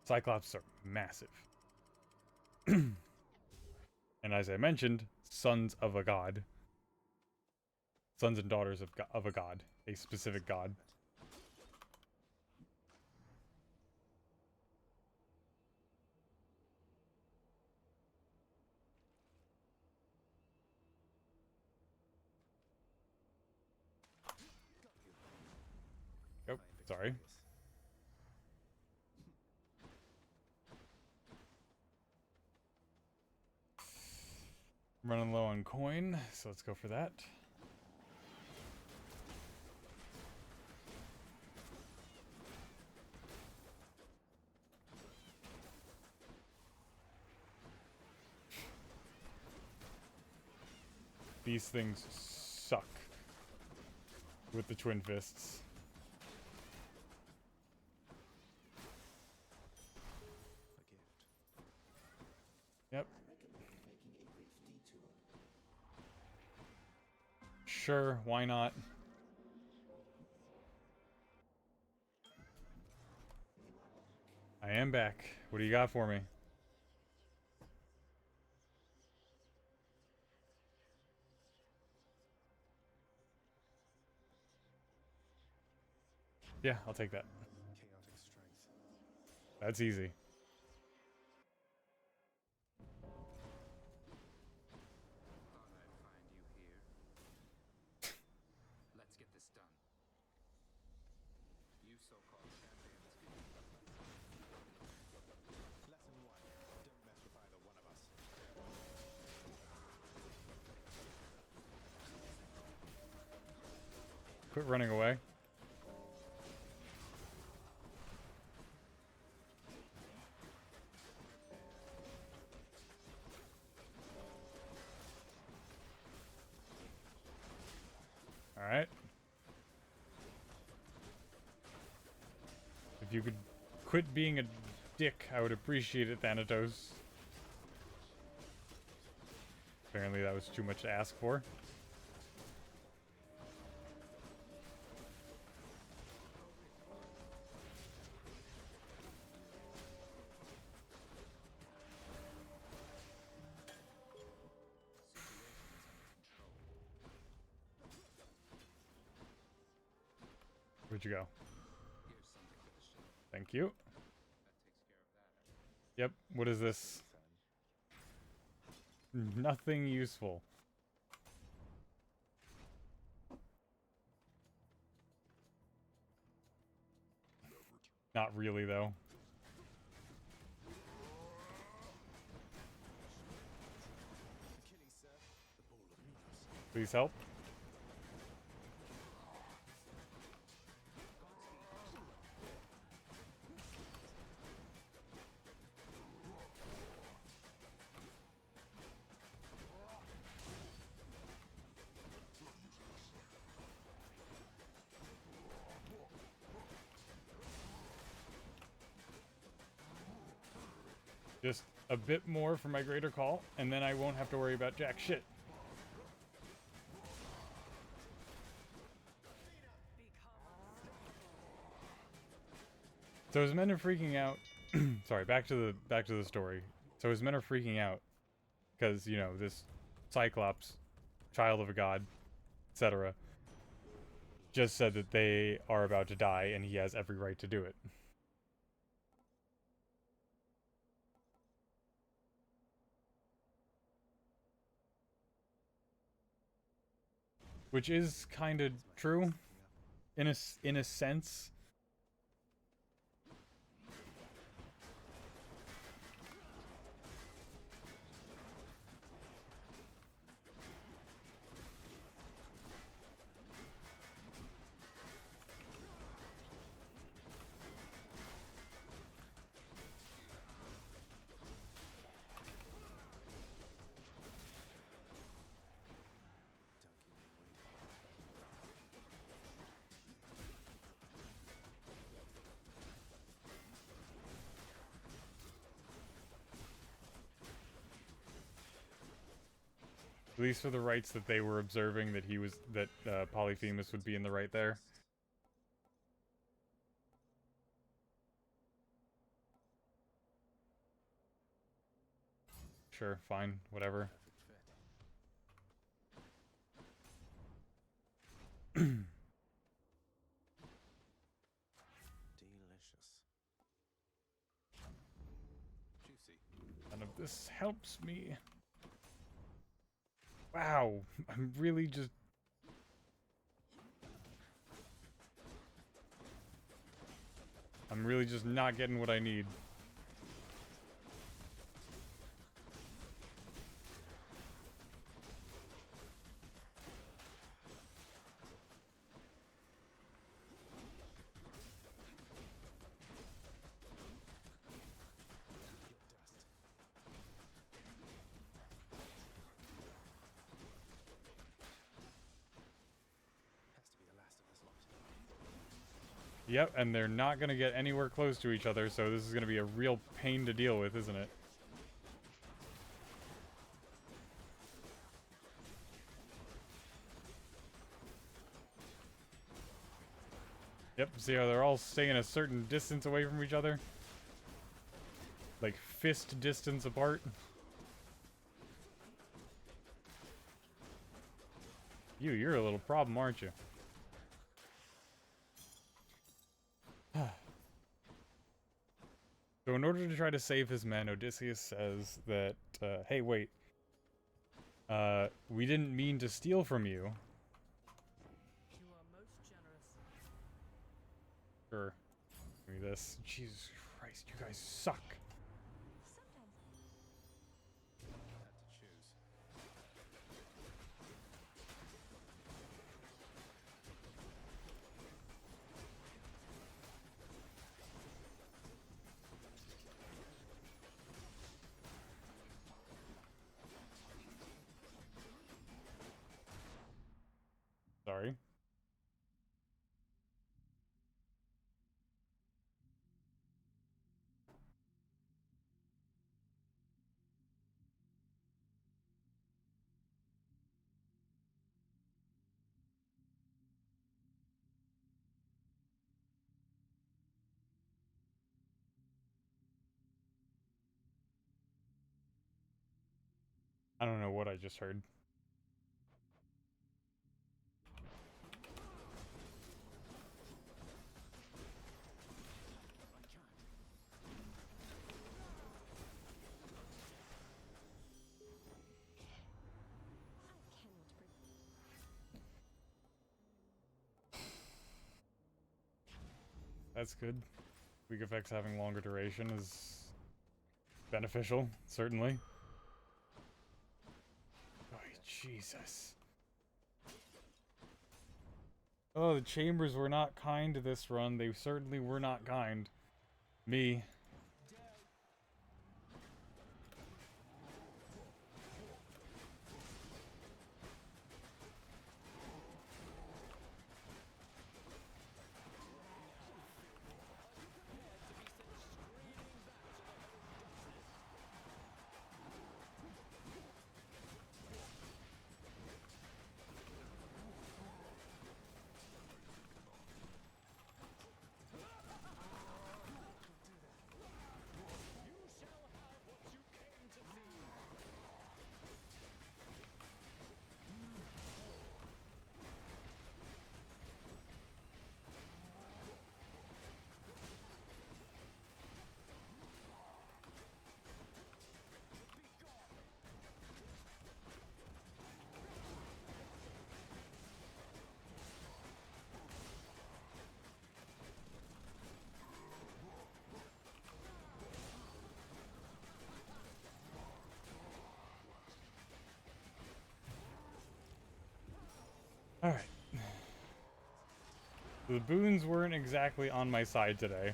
Cyclops are massive. And as I mentioned, sons of a god. Sons and daughters of a god. A specific god. Sorry. I'm running low on coin, so let's go for that. These things suck with the twin fists. A gift. Yep. Sure, why not? I am back. What do you got for me? Yeah, I'll take that. Chaotic strength. That's easy. Thought I'd find you here. Let's get this done. You so-called champions can Lesson 1. Don't mess with either one of us. Quit running away. Alright. If you could quit being a dick, I would appreciate it, Thanatos. Apparently that was too much to ask for. Where'd you go? Here's something for the ship. Thank you. That takes care of that. Yep, what is this? Nothing useful. Not really, though. Please help. Just a bit more for my greater call, and then I won't have to worry about jack shit. So his men are freaking out. Sorry, back to the story. So his men are freaking out because, you know, this Cyclops, child of a god, etc., just said that they are about to die and he has every right to do it. Which is kind of true, in a sense. At least for the rights that they were observing, that he was, that Polyphemus would be in the right there. Sure, fine, whatever. Delicious. Juicy. None of this helps me. Wow, I'm really just... I'm really just not getting what I need. Has to be the last of this lot. Yep, and they're not going to get anywhere close to each other, so this is going to be a real pain to deal with, isn't it? Yep, see how they're all staying a certain distance away from each other? Like fist distance apart. You're a little problem, aren't you? So in order to try to save his men, Odysseus says that, hey, wait. We didn't mean to steal from you. You are most generous. Sure. Give me this. Jesus Christ, you guys suck. Sometimes. Had to choose. Sorry. I don't know what I just heard. I cannot breathe. That's good. Weak effects having longer duration is beneficial, certainly. Oh, Jesus. Oh, the chambers were not kind to this run. They certainly were not kind. Me. Alright. The boons weren't exactly on my side today.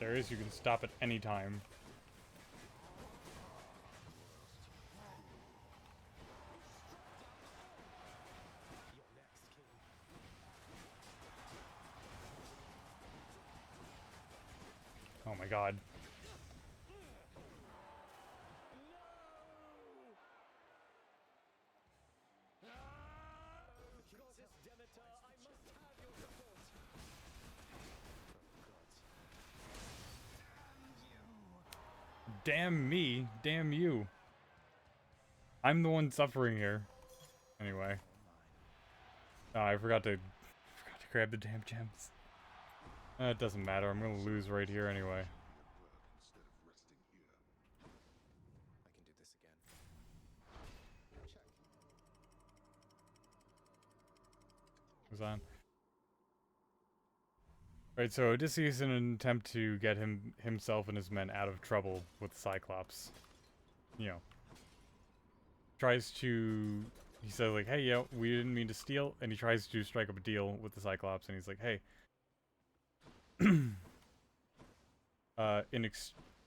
Darius, you can stop at any time. Oh my god. Damn me, damn you. I'm the one suffering here. Anyway. Oh, I forgot to grab the damn gems. It doesn't matter. I'm gonna lose right here anyway. Instead of resting here. I can do this again. Check. Was on. Right, so Odysseus, in an attempt to get himself and his men out of trouble with Cyclops, you know, tries to, he says like, hey, yo, we didn't mean to steal, and he tries to strike up a deal with the Cyclops, and he's like, hey,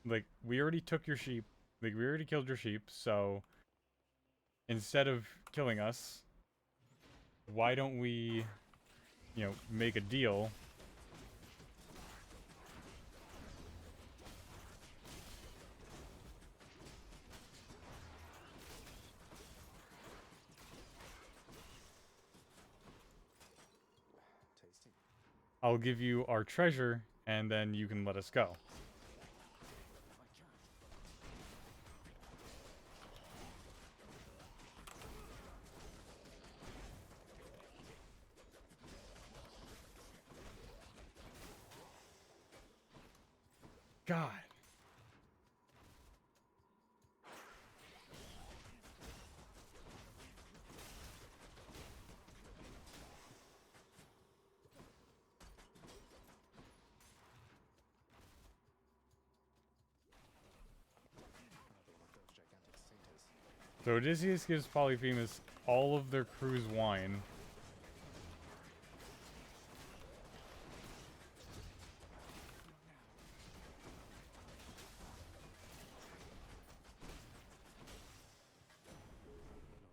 like, we already took your sheep, like, we already killed your sheep, so instead of killing us, why don't we, you know, make a deal. Tasty. I'll give you our treasure, and then you can let us go. God. Another one of those gigantic satyrs. So Odysseus gives Polyphemus all of their crew's wine. Lord Uncle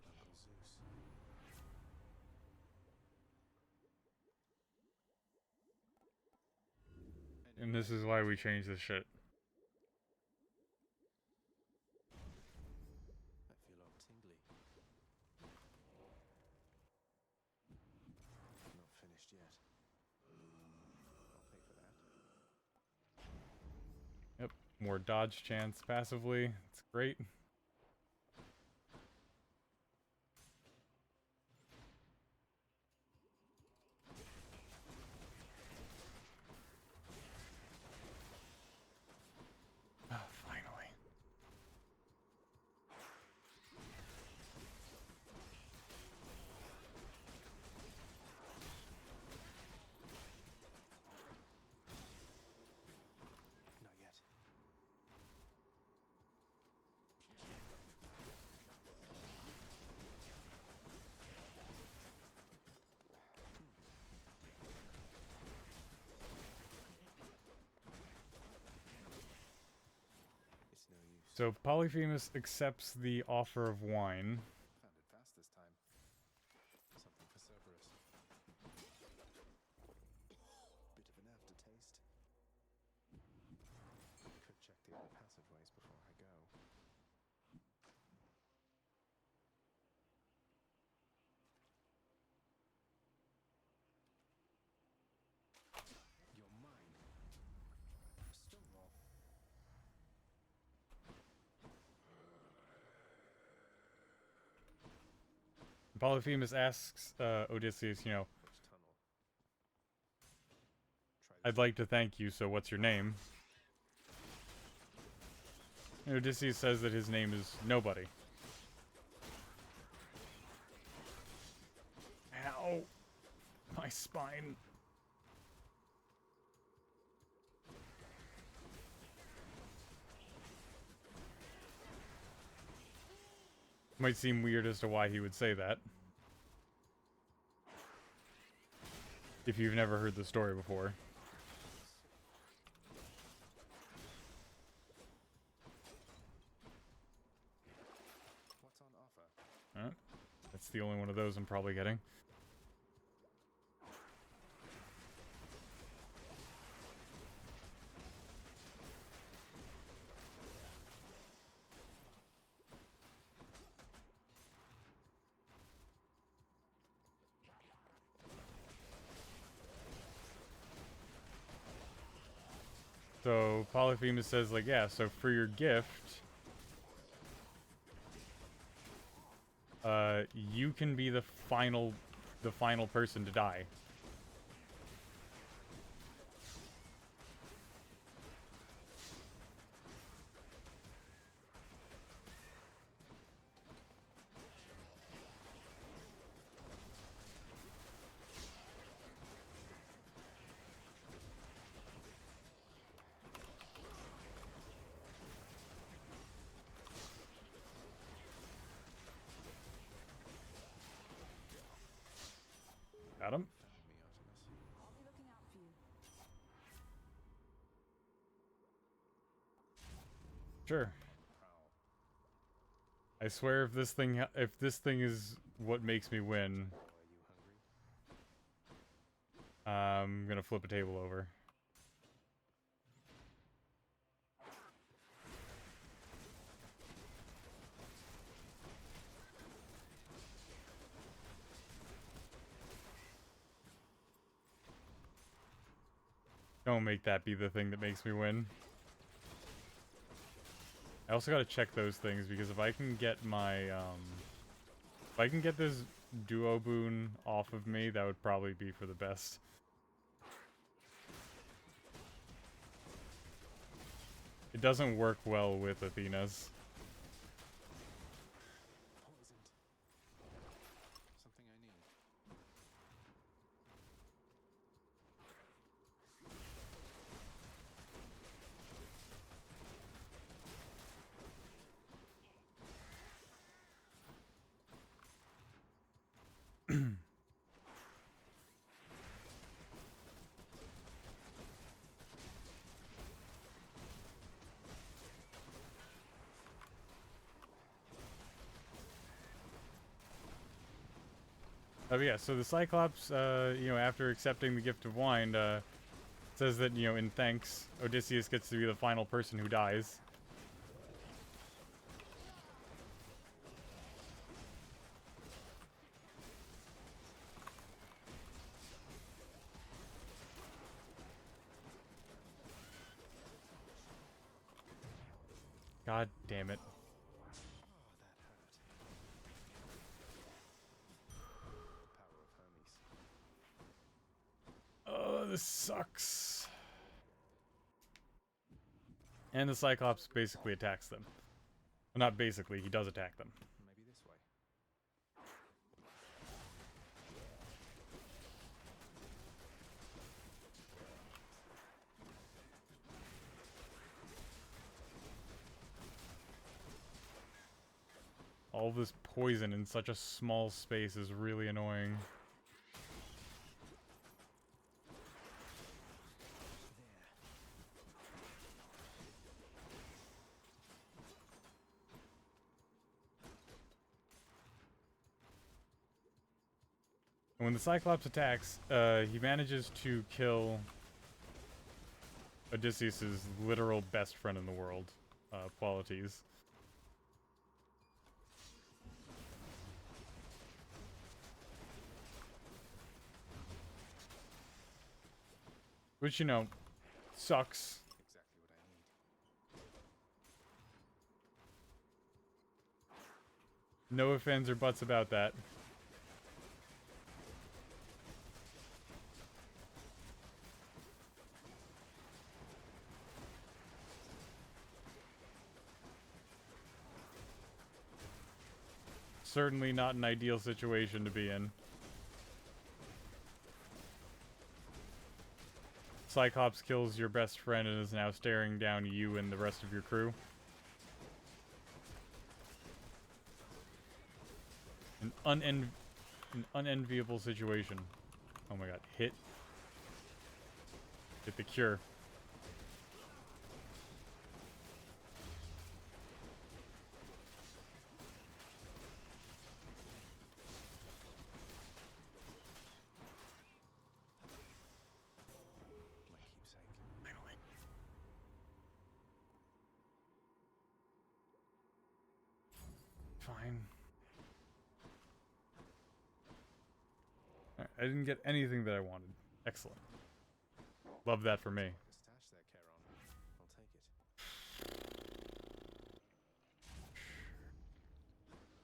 Zeus. And this is why we changed this shit. I feel all tingly. Not finished yet. I'll pay for that. Yep, more dodge chance passively. It's great. Ah, finally. Not yet. It's no use. So Polyphemus accepts the offer of wine. Found it fast this time. Something for Cerberus. Bit of an aftertaste. Could check the other passageways before I go. You're mine. Stonewall. Polyphemus asks Odysseus, you know, Which tunnel? Try this. I'd like to thank you, so what's your name? And Odysseus says that his name is Nobody. Ow! My spine. Might seem weird as to why he would say that. If you've never heard the story before. What's on offer? That's the only one of those I'm probably getting. So Polyphemus says, like, yeah, so for your gift, you can be the final person to die. Sure. Prowl. I swear if this thing is what makes me win, Oh, are you hungry? I'm gonna flip a table over. Don't make that be the thing that makes me win. I also gotta check those things because if I can get my, if I can get this duo boon off of me, that would probably be for the best. It doesn't work well with Athena's. Poisoned. Something I need. Oh yeah, so the Cyclops, you know, after accepting the gift of wine, says that, you know, in thanks, Odysseus gets to be the final person who dies. God damn it. Oh, that hurt. The power of Hermes. Oh, this sucks. And the Cyclops basically attacks them. Well, not basically, he does attack them. Maybe this way. All this poison in such a small space is really annoying. And when the Cyclops attacks, he manages to kill Odysseus's literal best friend in the world, Qualities. Which, you know, sucks. Exactly what I need. No ifs, ands, or buts about that. Certainly not an ideal situation to be in. Cyclops kills your best friend and is now staring down you and the rest of your crew. An unenviable situation. Oh my god, hit. Hit the cure. My keepsake. Fine. Alright, I didn't get anything that I wanted. Excellent. Love that for me. A stash there, Charon. I'll take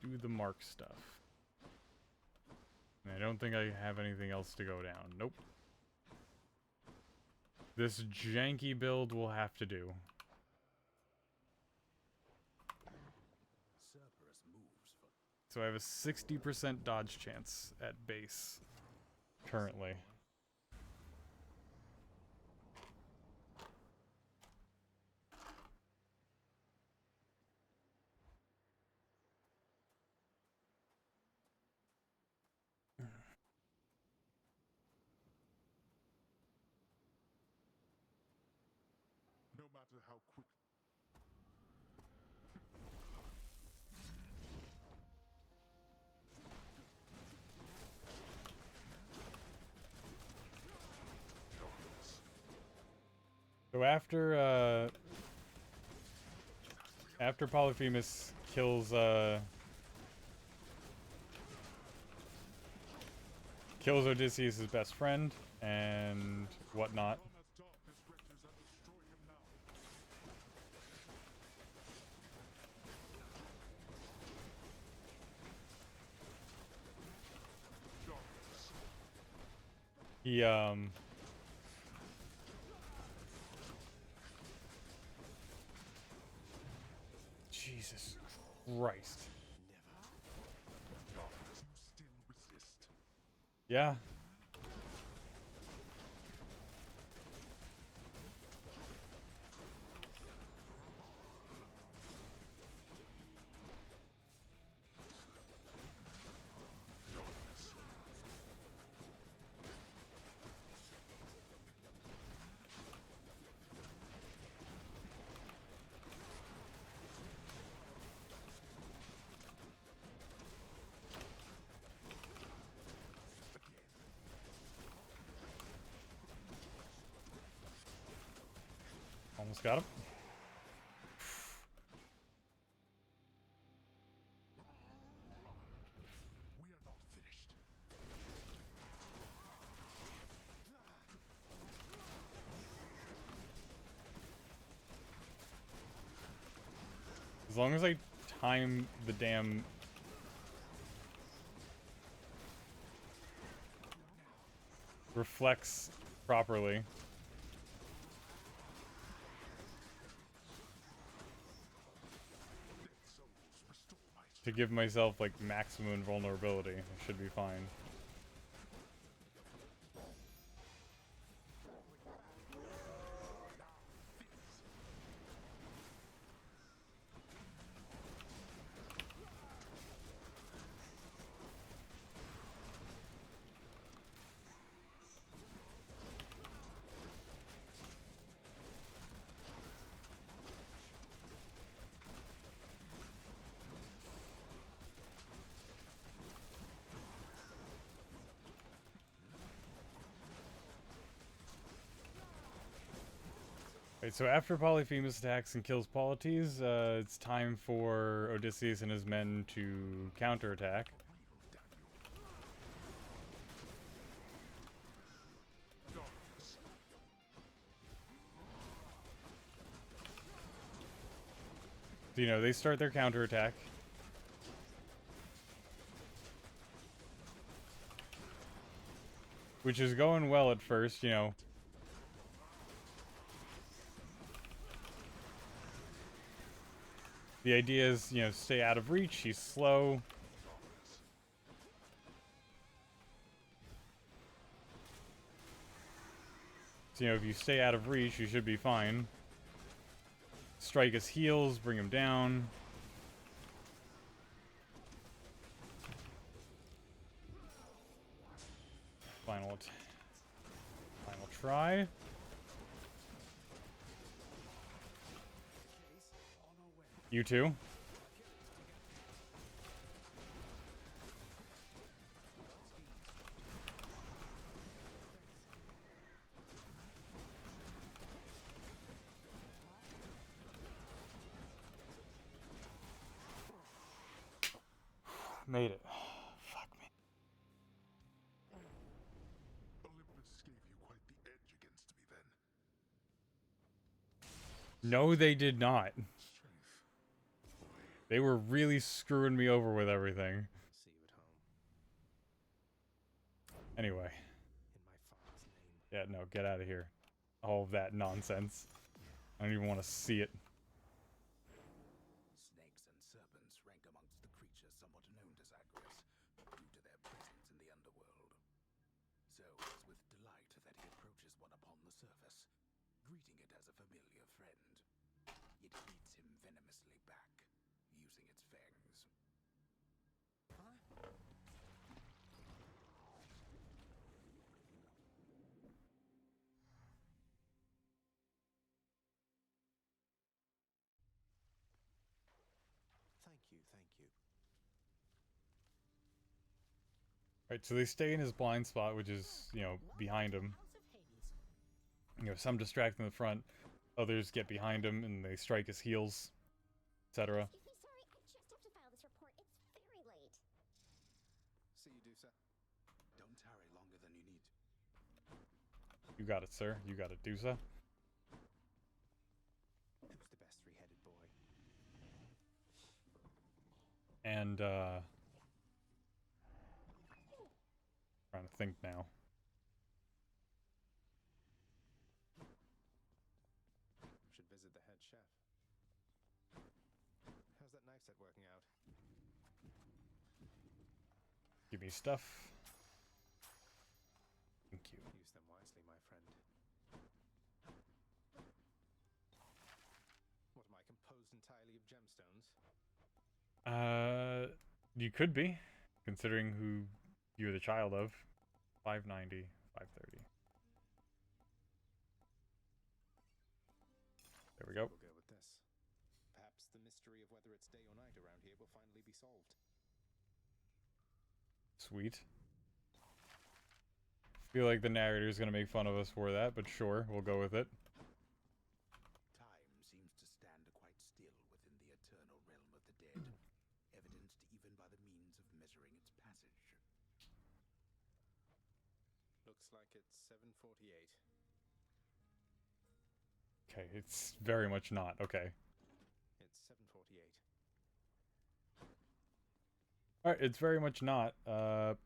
it. Do the mark stuff. And I don't think I have anything else to go down. Nope. This janky build will have to do. Cerberus moves for So I have a 60% dodge chance at base. Currently. No matter how quick So after Polyphemus kills Odysseus' best friend and whatnot. Helmeth's darkness wretches are destroying him now. Darkness. He Jesus Christ. Darkness, you still resist. Yeah. Almost got him. We are not finished. As long as I time the damn reflex properly. Dead souls, restore my To give myself like maximum vulnerability, I should be fine. Right, so after Polyphemus attacks and kills Polites, it's time for Odysseus and his men to counterattack. So, you know, they start their counterattack. Which is going well at first, you know. The idea is, you know, stay out of reach, he's slow. So, you know, if you stay out of reach, you should be fine. Strike his heels, bring him down. Final try. You too. Made it. Fuck me. Olympus gave you quite the edge against me then. No, they did not. Strength. They were really screwing me over with everything. See you at home. Anyway. In my father's name. Yeah, no, get out of here. All of that nonsense. I don't even want to see it. Snakes and serpents rank amongst the creatures somewhat known to Zagreus, due to their presence in the underworld. So it's with delight that he approaches one upon the surface, greeting it as a familiar friend. It eats him venomously back, using its fangs. Thank you. Right, so they stay in his blind spot, which is, you know, behind him. You know, some distract in the front. others get behind him and they strike his heels, etc. Excuse me, sorry, I just have to file this report. It's very late. See you, Dusa. Don't tarry longer than you need. You got it, sir. You got it, Dusa. Who's the best three-headed boy? And, trying to think now. Should visit the head chef. How's that knife set working out? Give me stuff. Thank you. Use them wisely, my friend. What am I, composed entirely of gemstones? You could be, considering who you're the child of. 590, 530. There we go. We'll go with this. Perhaps the mystery of whether it's day or night around here will finally be solved. Sweet. Feel like the narrator's gonna make fun of us for that, but sure, we'll go with it. Time seems to stand quite still within the eternal realm of the dead, evidenced even by the means of measuring its passage. Looks like it's 7:48. Okay, it's very much not. Okay. It's 7:48. Alright, it's very much not. Yep,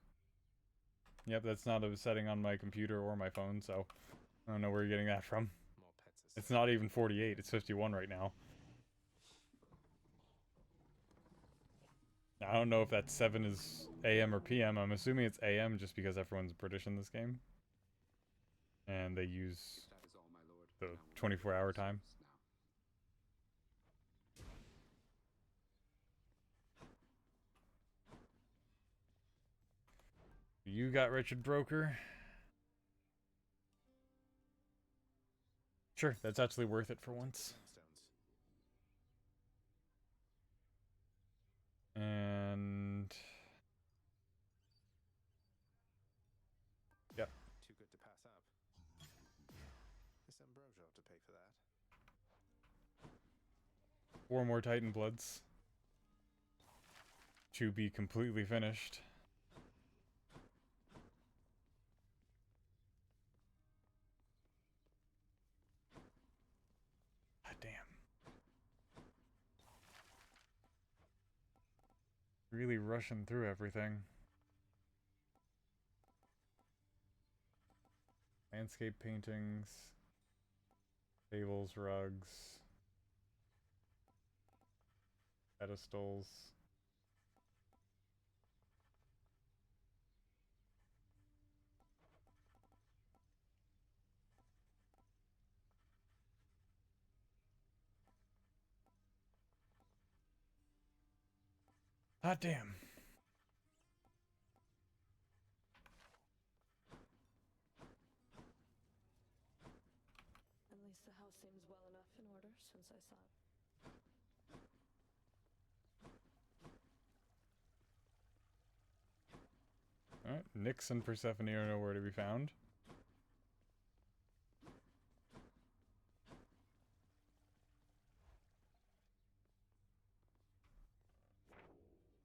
that's not a setting on my computer or my phone, so I don't know where you're getting that from. More pets. It's not even 48, it's 51 right now. I don't know if that 7 is AM or PM. I'm assuming it's AM just because everyone's British in this game. And they use That is all, my lord. the Now we will 24-hour resume time. service now. You got Wretched Broker. Sure, that's actually worth it for once. Gemstones. And yep, Too good to pass up. This Ambrosia ought to pay for that. 4 more Titan Bloods to be completely finished. God damn. Really rushing through everything. Landscape paintings, tables, rugs, pedestals. God damn. At least the house seems well enough in order since I saw it. Alright, Nyx and Persephone are nowhere to be found.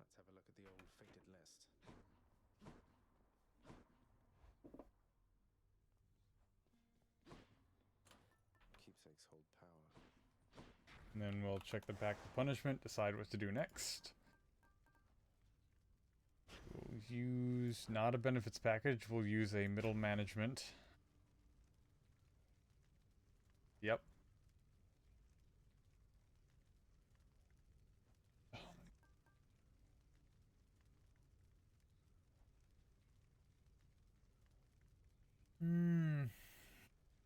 Let's have a look at the old fated list. Keepsakes hold power. And then we'll check the pack of punishment, decide what to do next. We'll use not a benefits package, we'll use a middle management. Yep.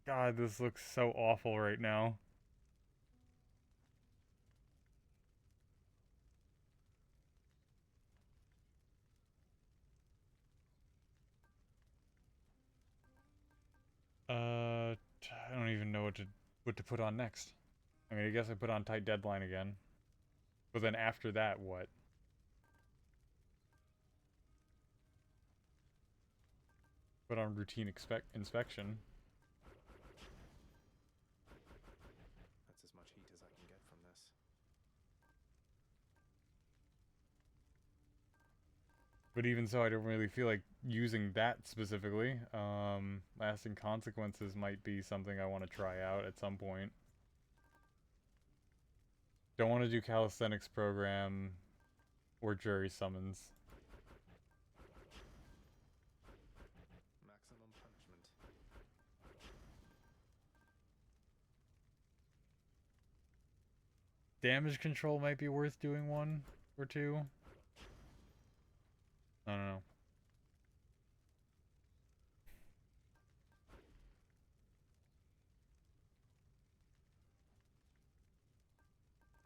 God, this looks so awful right now. I don't even know what to put on next. I mean, I guess I put on Tight Deadline again. But then after that, what? Put on Routine Inspection. But even so, I don't really feel like using that specifically. Lasting Consequences might be something I want to try out at some point. Don't want to do Calisthenics Program or Jury Summons. Maximum punishment. Damage control might be worth doing one or two. I don't know.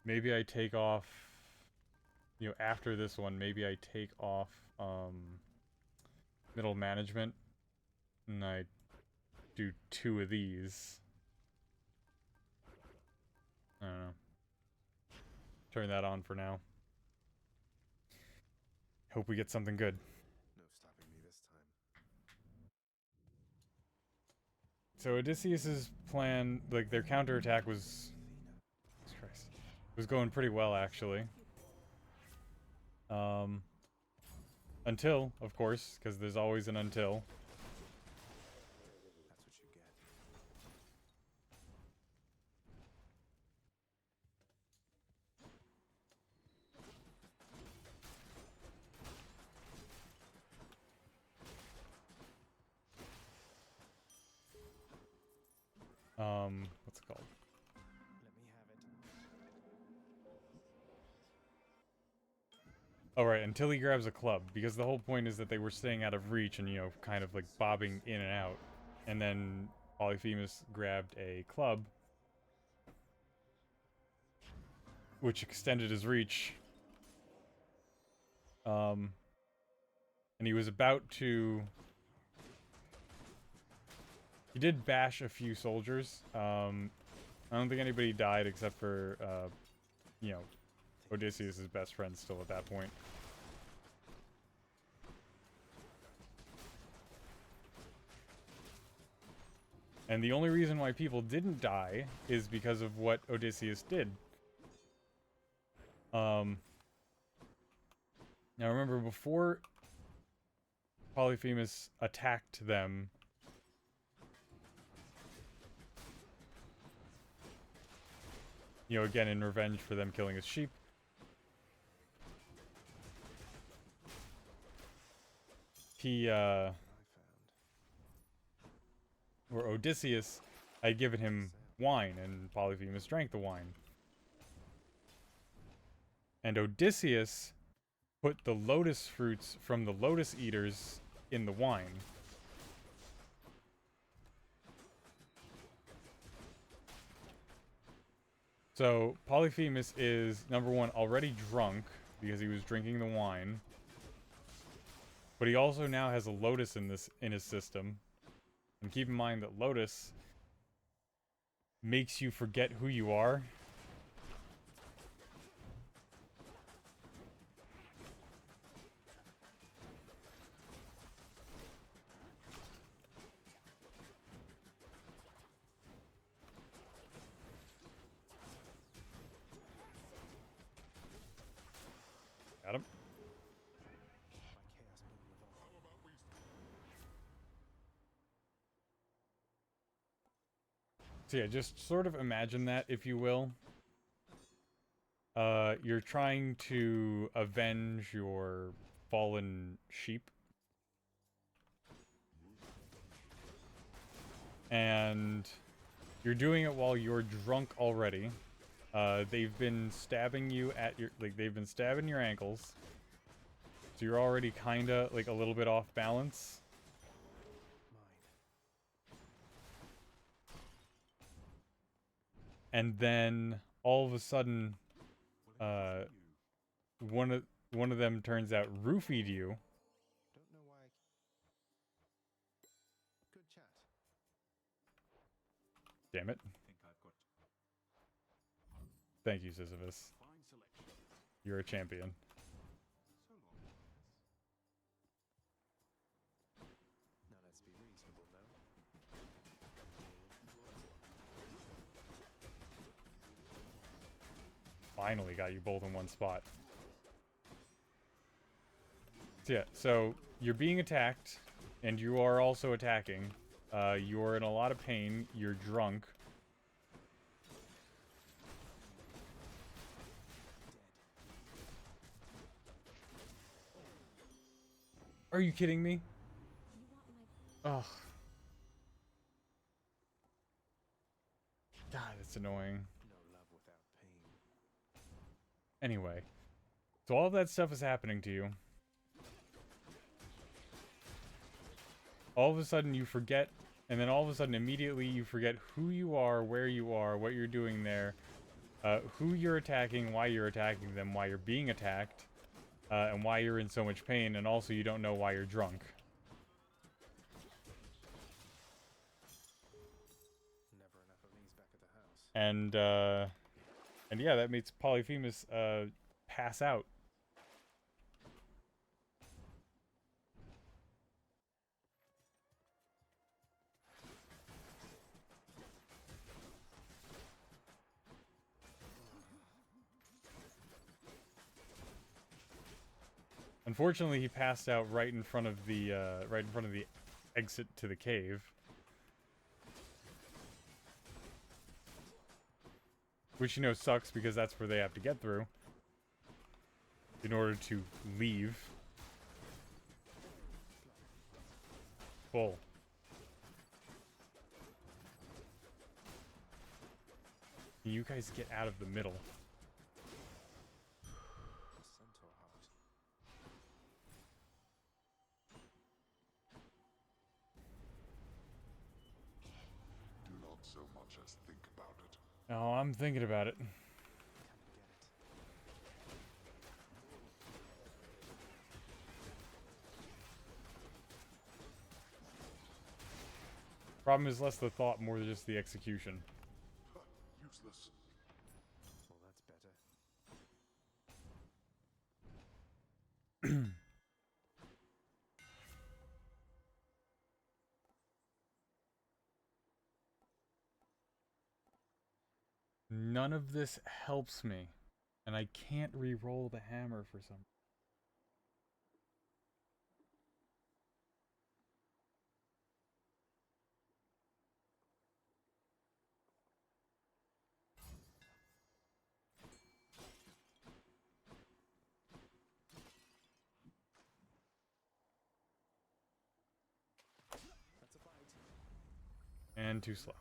Maybe I take off, you know, after this one, maybe I take off middle management and I do 2 of these. I don't know. Turn that on for now. Hope we get something good. No stopping me this time. So Odysseus's plan, like their counterattack was, Jesus Christ, was going pretty well actually. Until, of course, because there's always an until. That's what you get. What's it called? Let me have it. Oh right, until he grabs a club, because the whole point is that they were staying out of reach and, you know, kind of like bobbing in and out. And then Polyphemus grabbed a club, which extended his reach. And he was about to... He did bash a few soldiers. I don't think anybody died except for, you know, Odysseus' best friend still at that point. And the only reason why people didn't die is because of what Odysseus did. Now remember, before Polyphemus attacked them, you know, again in revenge for them killing his sheep, he, or Odysseus had given him wine, and Polyphemus drank the wine. And Odysseus put the lotus fruits from the lotus eaters in the wine. So Polyphemus is, number one, already drunk because he was drinking the wine. But he also now has a lotus in his system. And keep in mind that lotus makes you forget who you are. Got him. So yeah, just sort of imagine that, if you will. You're trying to avenge your fallen sheep. And you're doing it while you're drunk already. They've been stabbing you at your, like, they've been stabbing your ankles. So you're already kinda, like, a little bit off balance. And then all of a sudden, one of them turns out roofied you. Don't know why. Good chat. Damn it. Thank you, Sisyphus. You're a champion. Now let's be reasonable, no? Finally got you both in one spot. So yeah, so you're being attacked, and you are also attacking. You're in a lot of pain. You're drunk. Are you kidding me? Ugh. God, it's annoying. No love without pain. Anyway, so all of that stuff is happening to you. All of a sudden you forget, and then all of a sudden immediately you forget who you are, where you are, what you're doing there, who you're attacking, why you're attacking them, why you're being attacked, and why you're in so much pain, and also you don't know why you're drunk. Never enough of these back at the house. And yeah, that makes Polyphemus, pass out. Unfortunately, he passed out right in front of the exit to the cave. Which, you know, sucks because that's where they have to get through in order to leave. Bull. You guys get out of the middle. Centaur heart. Do not so much as think about it. Oh, I'm thinking about it. Come and get it. Problem is less the thought, more than just the execution. Useless. Well, that's better. None of this helps me. And I can't re-roll the hammer for some. That's a fight. And too slow.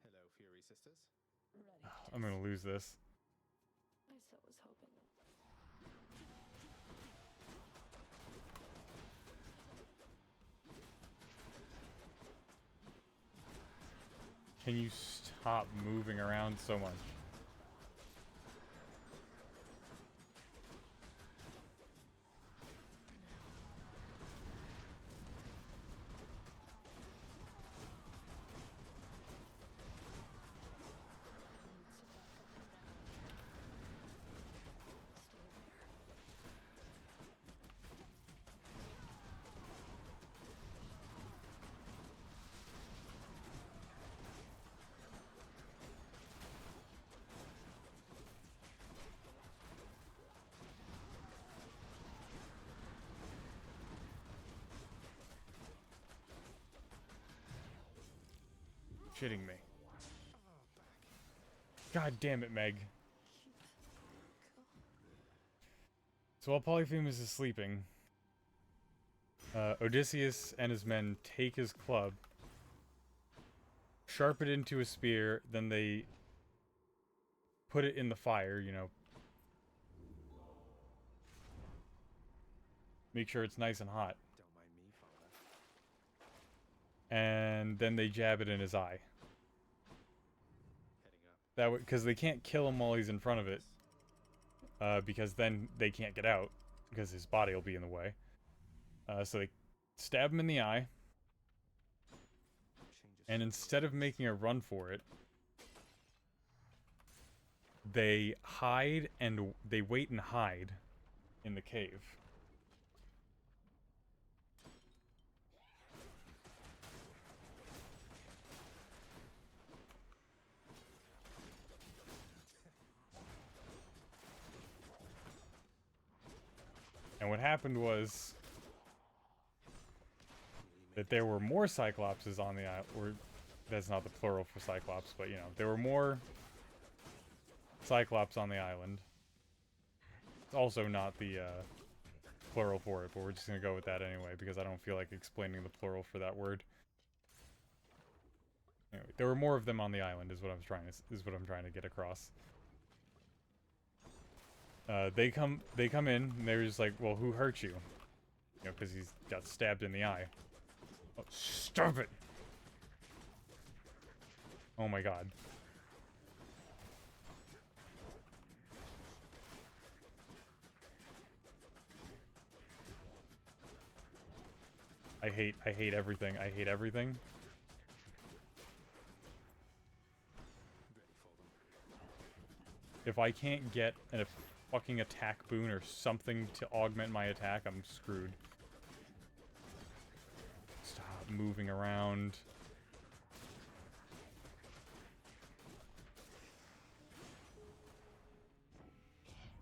Hello, Fury Sisters. Ready. I'm gonna lose this. I so was hoping. Can you stop moving around so much? Shitting me. God damn it, Meg. So while Polyphemus is sleeping, Odysseus and his men take his club, sharp it into a spear, then they put it in the fire, you know. Make sure it's nice and hot. Don't mind me, Father. And then they jab it in his eye. Heading up. That way, because they can't kill him while he's in front of it. Because then they can't get out, because his body will be in the way. So they stab him in the eye, and instead of making a run for it, they hide and they wait and hide in the cave. happened was that there were more Cyclopses on the island, or that's not the plural for Cyclops, but you know, there were more Cyclops on the island. It's also not the plural for it, but we're just gonna go with that anyway because I don't feel like explaining the plural for that word. Anyway, there were more of them on the island, is what I'm trying to get across. They come in, and they're just like, well, who hurt you? You know, because he's got stabbed in the eye. Oh, stop it! Oh my god. I hate everything. I hate everything. If I can't get a fucking attack boon or something to augment my attack, I'm screwed. Stop moving around.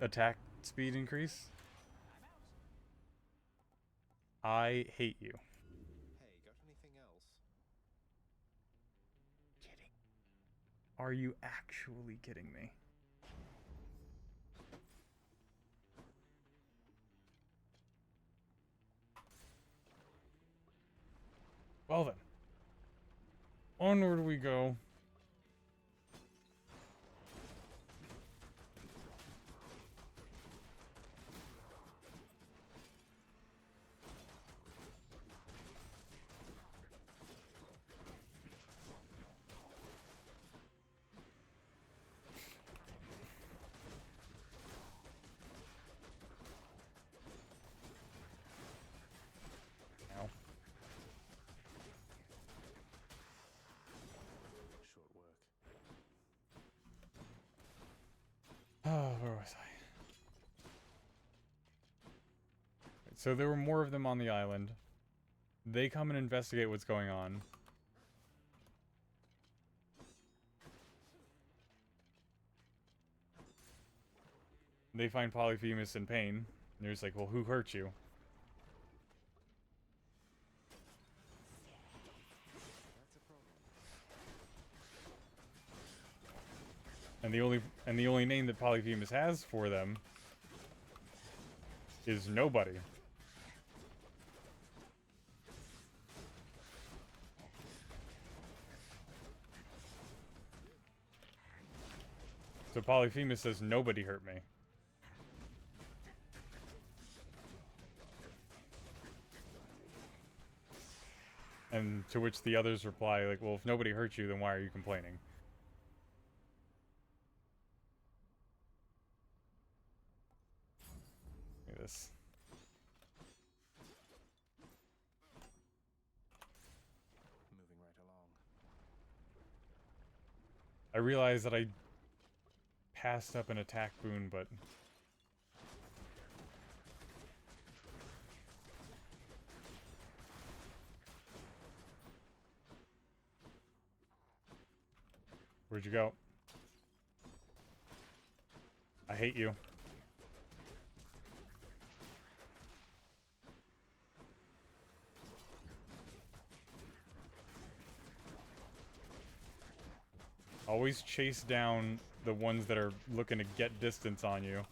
Attack speed increase? I hate you. Hey, got anything else? Kidding. Are you actually kidding me? Well then. Onward we go. Ow. Short work. Where was I? So there were more of them on the island. They come and investigate what's going on. They find Polyphemus in pain. And they're just like, well, who hurt you? That's a problem. And the only name that Polyphemus has for them is nobody. So Polyphemus says nobody hurt me. And to which the others reply, like, well, if nobody hurt you, then why are you complaining? Look at this. Moving right along. I realize that I passed up an attack boon, but... Where'd you go? I hate you. Always chase down the ones that are looking to get distance on you.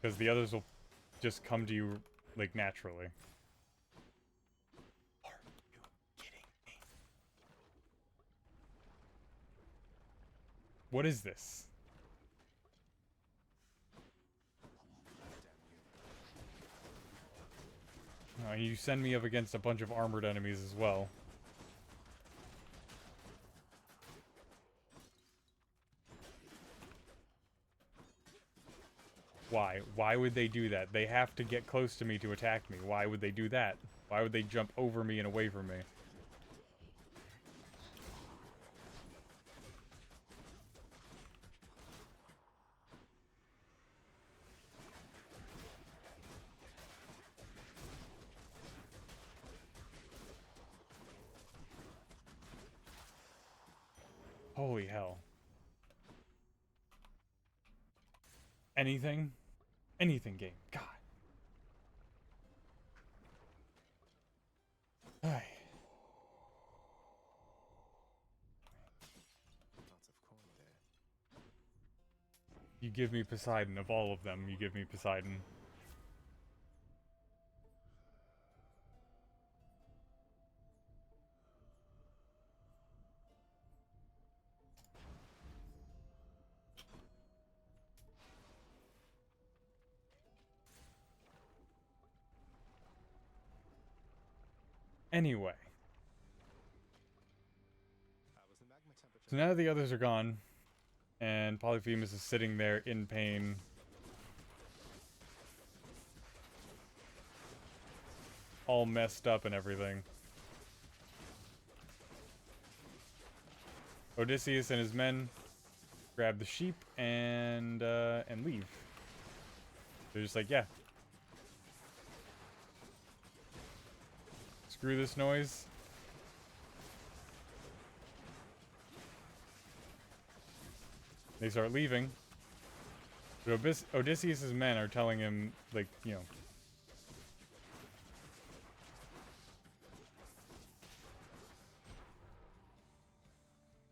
Because the others will just come to you, like, naturally. Are you kidding me? What is this? You send me up against a bunch of armored enemies as well. Why? Why would they do that? They have to get close to me to attack me. Why would they do that? Why would they jump over me and away from me? Holy hell. Anything? Anything, game. God. You give me Poseidon. Of all of them, you give me Poseidon. Anyway. Was the magma temperature? So now the others are gone, and Polyphemus is sitting there in pain. All messed up and everything. Odysseus and his men grab the sheep and leave. They're just like, yeah. Screw this noise. They start leaving. But Odysseus' men are telling him, like, you know,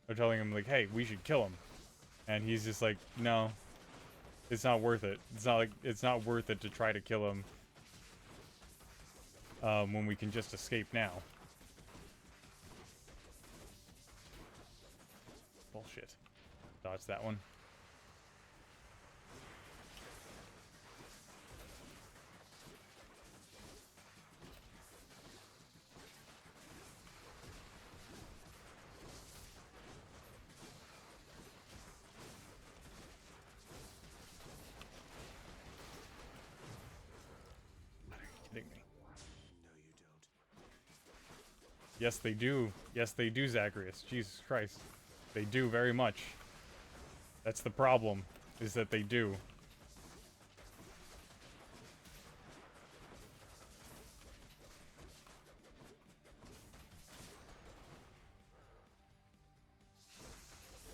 they're telling him, like, hey, we should kill him. And he's just like, no, it's not worth it. It's not worth it to try to kill him when we can just escape now. Bullshit. Dodge that one. Are you kidding me? No, you don't. Yes, they do. Yes, they do, Zagreus. Jesus Christ. They do very much. That's the problem, is that they do.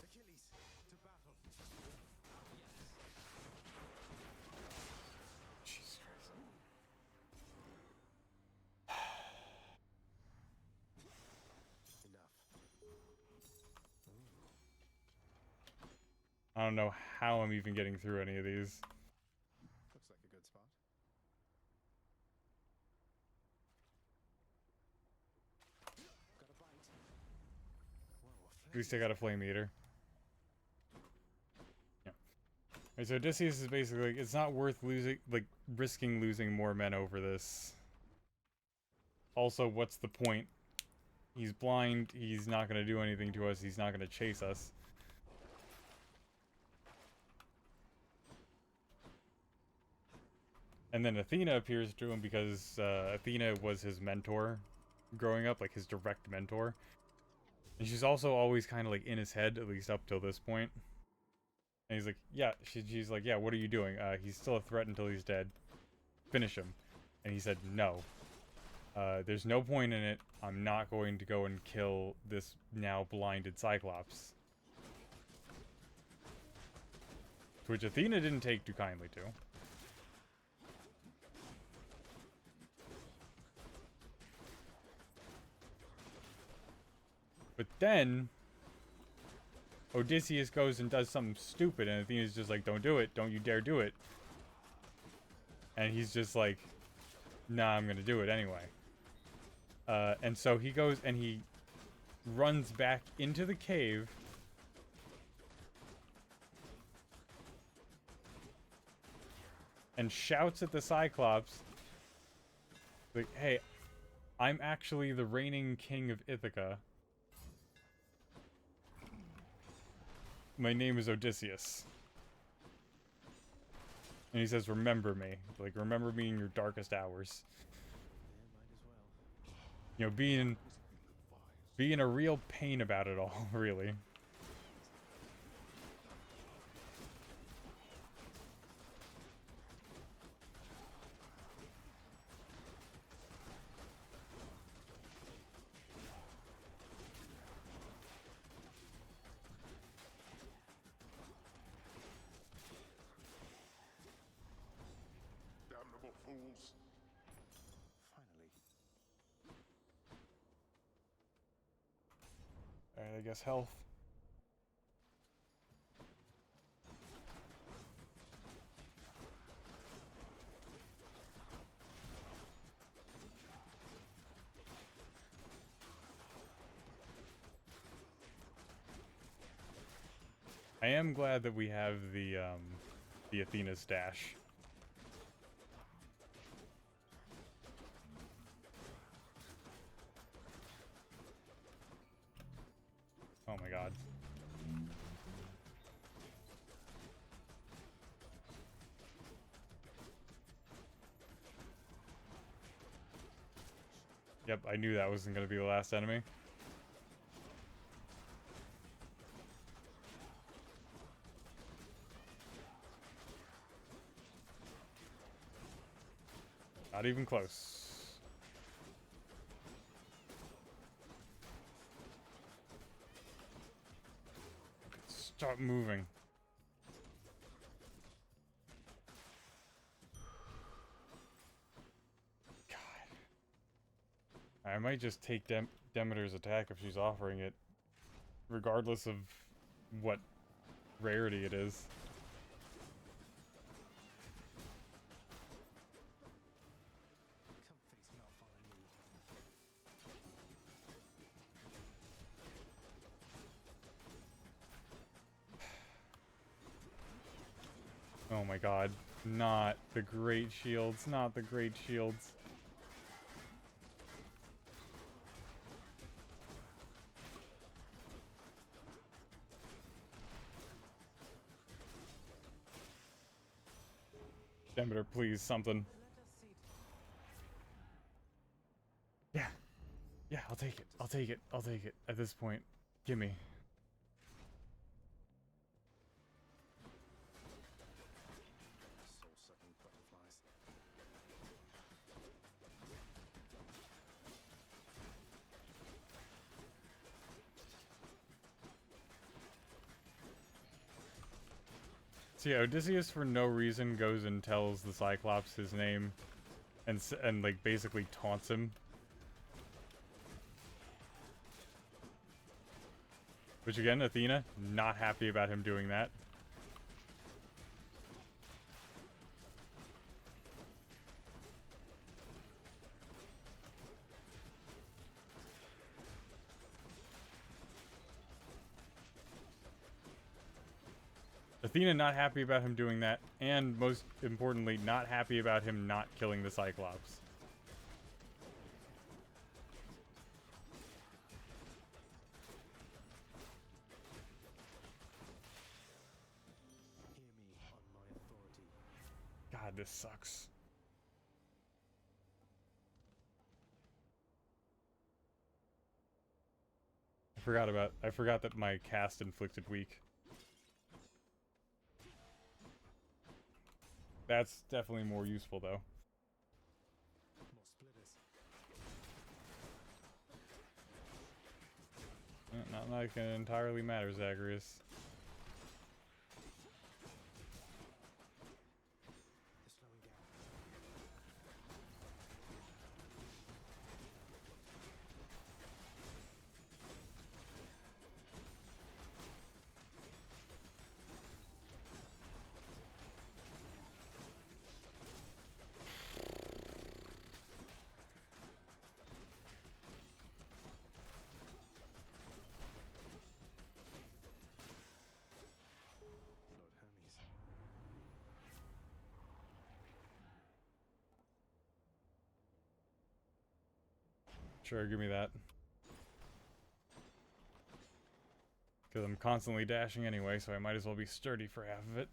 Achilles, to battle. Jesus Christ. Enough. I don't know how I'm even getting through any of these. Looks like a good spot. Got a bite. Whoa, At least I got a flame eater. Yeah. Alright, so Odysseus is basically like, it's not worth losing, like, risking losing more men over this. Also, what's the point? He's blind, he's not gonna do anything to us, he's not gonna chase us. And then Athena appears to him because Athena was his mentor growing up, like his direct mentor. And she's also always kind of like in his head, at least up till this point. And he's like, yeah, she's like, yeah, what are you doing? He's still a threat until he's dead. Finish him. And he said, no. There's no point in it. I'm not going to go and kill this now blinded Cyclops. Which Athena didn't take too kindly to. But then Odysseus goes and does something stupid, and Athena's just like, don't do it. Don't you dare do it. And he's just like, nah, I'm gonna do it anyway. And so he goes and he runs back into the cave. And shouts at the Cyclops, like, hey, I'm actually the reigning king of Ithaca. My name is Odysseus. And he says, remember me. Like, remember me in your darkest hours. Yeah, might as well. You know, being a real pain about it all, really. Damnable fools. Finally. Alright, I guess health. I am glad that we have the Athena's dash. Oh my god. Yep, I knew that wasn't going to be the last enemy. Not even close. Stop moving. God. I might just take Demeter's attack if she's offering it, regardless of what rarity it is. Oh my god. Not the great shields. Not the great shields. Demeter, please, something. Yeah. Yeah, I'll take it. I'll take it. I'll take it. At this point. Gimme. Soul-sucking butterflies. So yeah, Odysseus for no reason goes and tells the Cyclops his name and like basically taunts him. Which again, Athena, not happy about him doing that. Athena not happy about him doing that, and most importantly, not happy about him not killing the Cyclops. Hear me on my authority. God, this sucks. I forgot that my cast inflicted weak. That's definitely more useful though. More splitters. Not like it entirely matters, Zagreus. They're slowing down. Lord Hermes. Sure, give me that. Because I'm constantly dashing anyway, so I might as well be sturdy for half of it.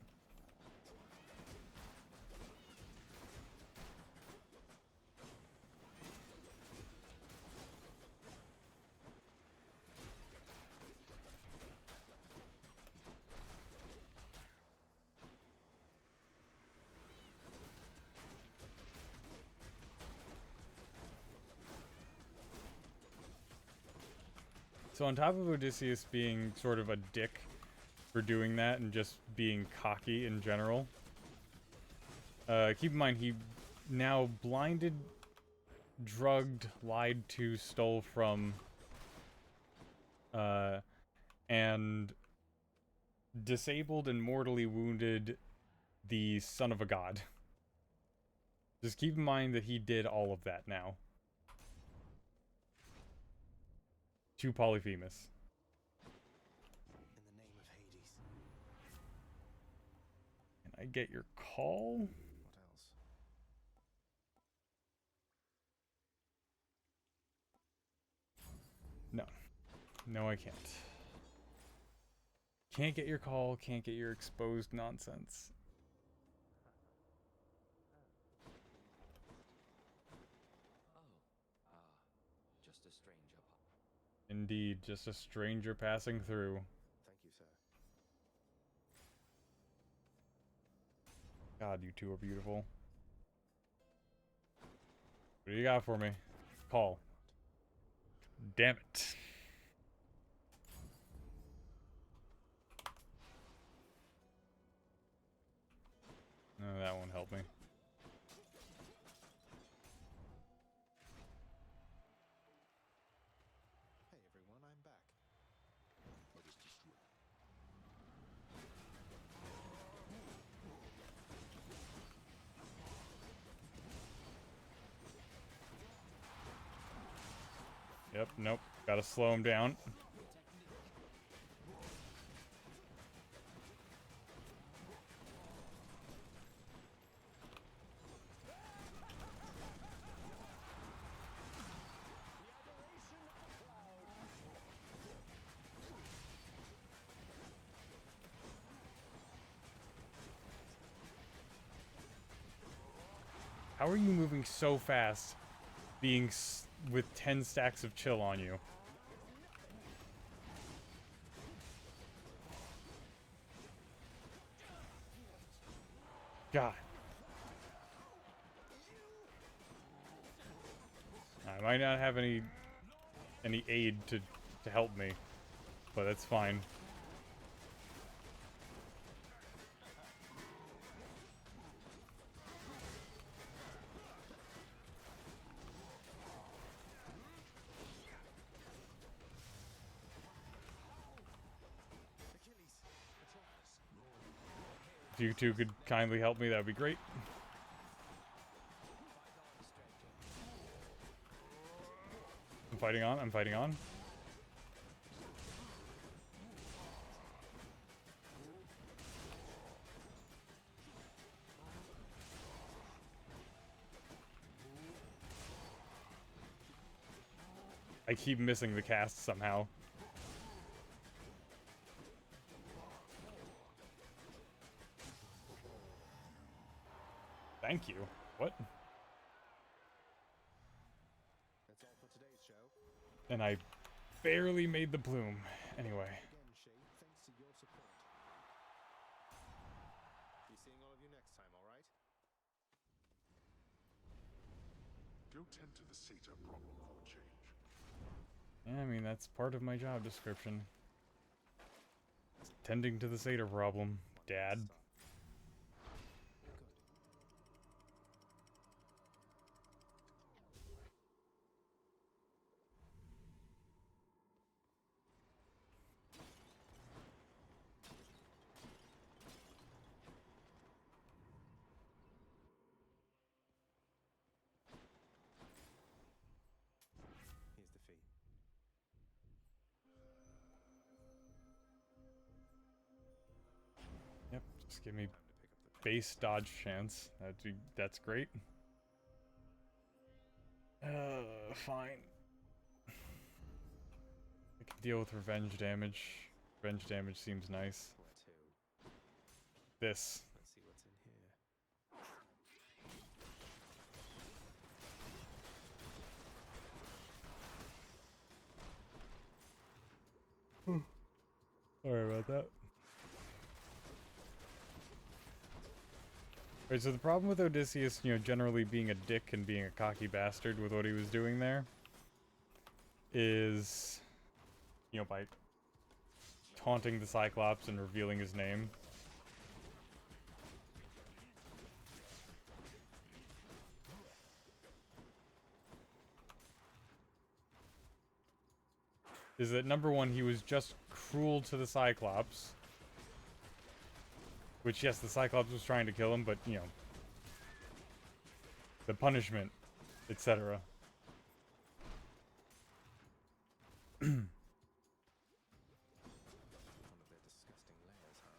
So on top of Odysseus being sort of a dick for doing that and just being cocky in general, keep in mind he now blinded, drugged, lied to, stole from, and disabled and mortally wounded the son of a god. Just keep in mind that he did all of that now. To Polyphemus. In the name of Hades. I get your call? What else? No. No, I can't. Can't get your call, can't get your exposed nonsense. Just a stranger. Indeed, just a stranger passing through. Thank you, sir. God, you two are beautiful. What do you got for me? Call. Damn it. No, that won't help me. Hey everyone, I'm back. Let us destroy. Yep, nope. Gotta slow him down. How are you moving so fast, being with 10 stacks of chill on you? God. I might not have any aid to help me, but that's fine. If you two could kindly help me, that would be great. I'm fighting on, I'm fighting on. I keep missing the cast somehow. Thank you. What? That's all for today's show. And I barely made the bloom. Anyway. Again, Shay, thanks to your support. Be seeing all of you next time, alright? Go tend to the Satyr problem for a change. Yeah, I mean, that's part of my job description. Tending to the Satyr problem, Dad. Here's the fee. Yep, just give me Time to pick up the base dodge chance. That's great. Fine. I can deal with revenge damage. Revenge damage seems nice. Where to? This. Let's see what's in here. Sorry about that. Right, so the problem with Odysseus, you know, generally being a dick and being a cocky bastard with what he was doing there is, you know, by taunting the Cyclops and revealing his name. Is that number one, he was just cruel to the Cyclops. Which, yes, the Cyclops was trying to kill him, but, you know, the punishment, etc. One of their disgusting layers, huh?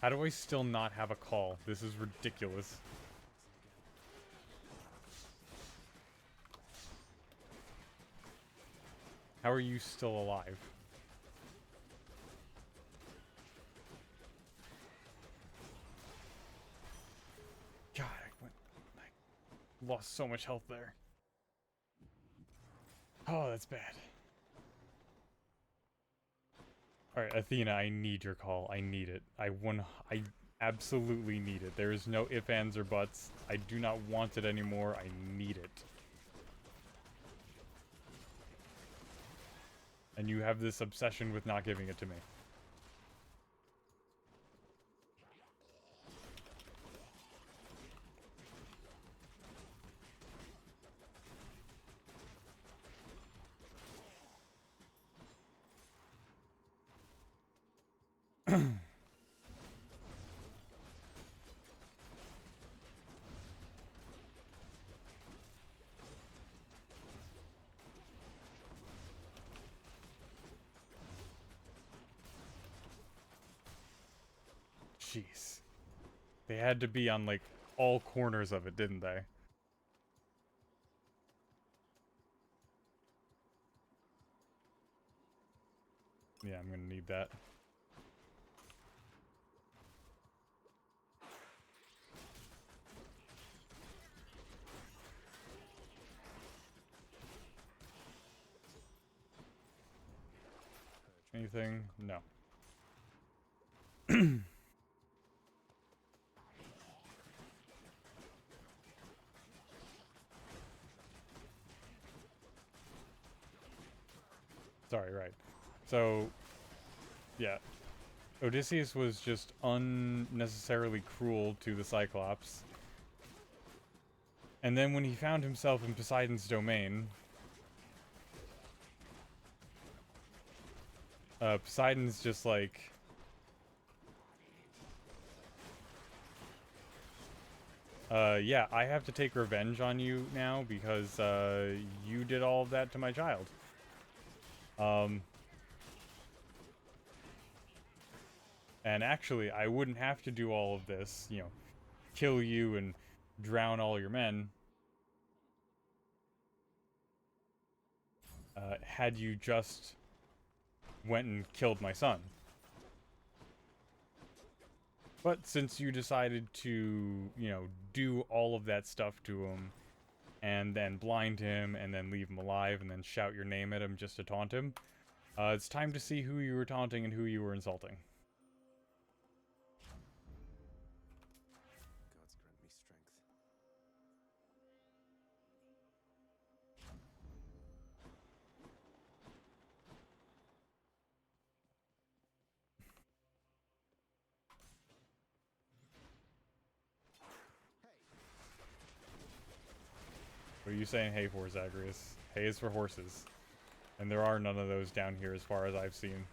How do I still not have a call? This is ridiculous. How are you still alive? God, I lost so much health there. Oh, that's bad. Alright, Athena, I need your call. I need it. I absolutely need it. There is no ifs, ands, or buts. I do not want it anymore. I need it. And you have this obsession with not giving it to me. Jeez. They had to be on, like, all corners of it, didn't they? Yeah, I'm gonna need that. Anything? No. Sorry, right. So, yeah. Odysseus was just unnecessarily cruel to the Cyclops. And then when he found himself in Poseidon's domain, Poseidon's just like... yeah, I have to take revenge on you now because, you did all of that to my child. And actually, I wouldn't have to do all of this, you know, kill you and drown all your men, had you just went and killed my son. But since you decided to, you know, do all of that stuff to him, and then blind him, and then leave him alive, and then shout your name at him just to taunt him, it's time to see who you were taunting and who you were insulting. Gods grant me strength. What are you saying hay for, Zagreus? Hay is for horses. And there are none of those down here as far as I've seen.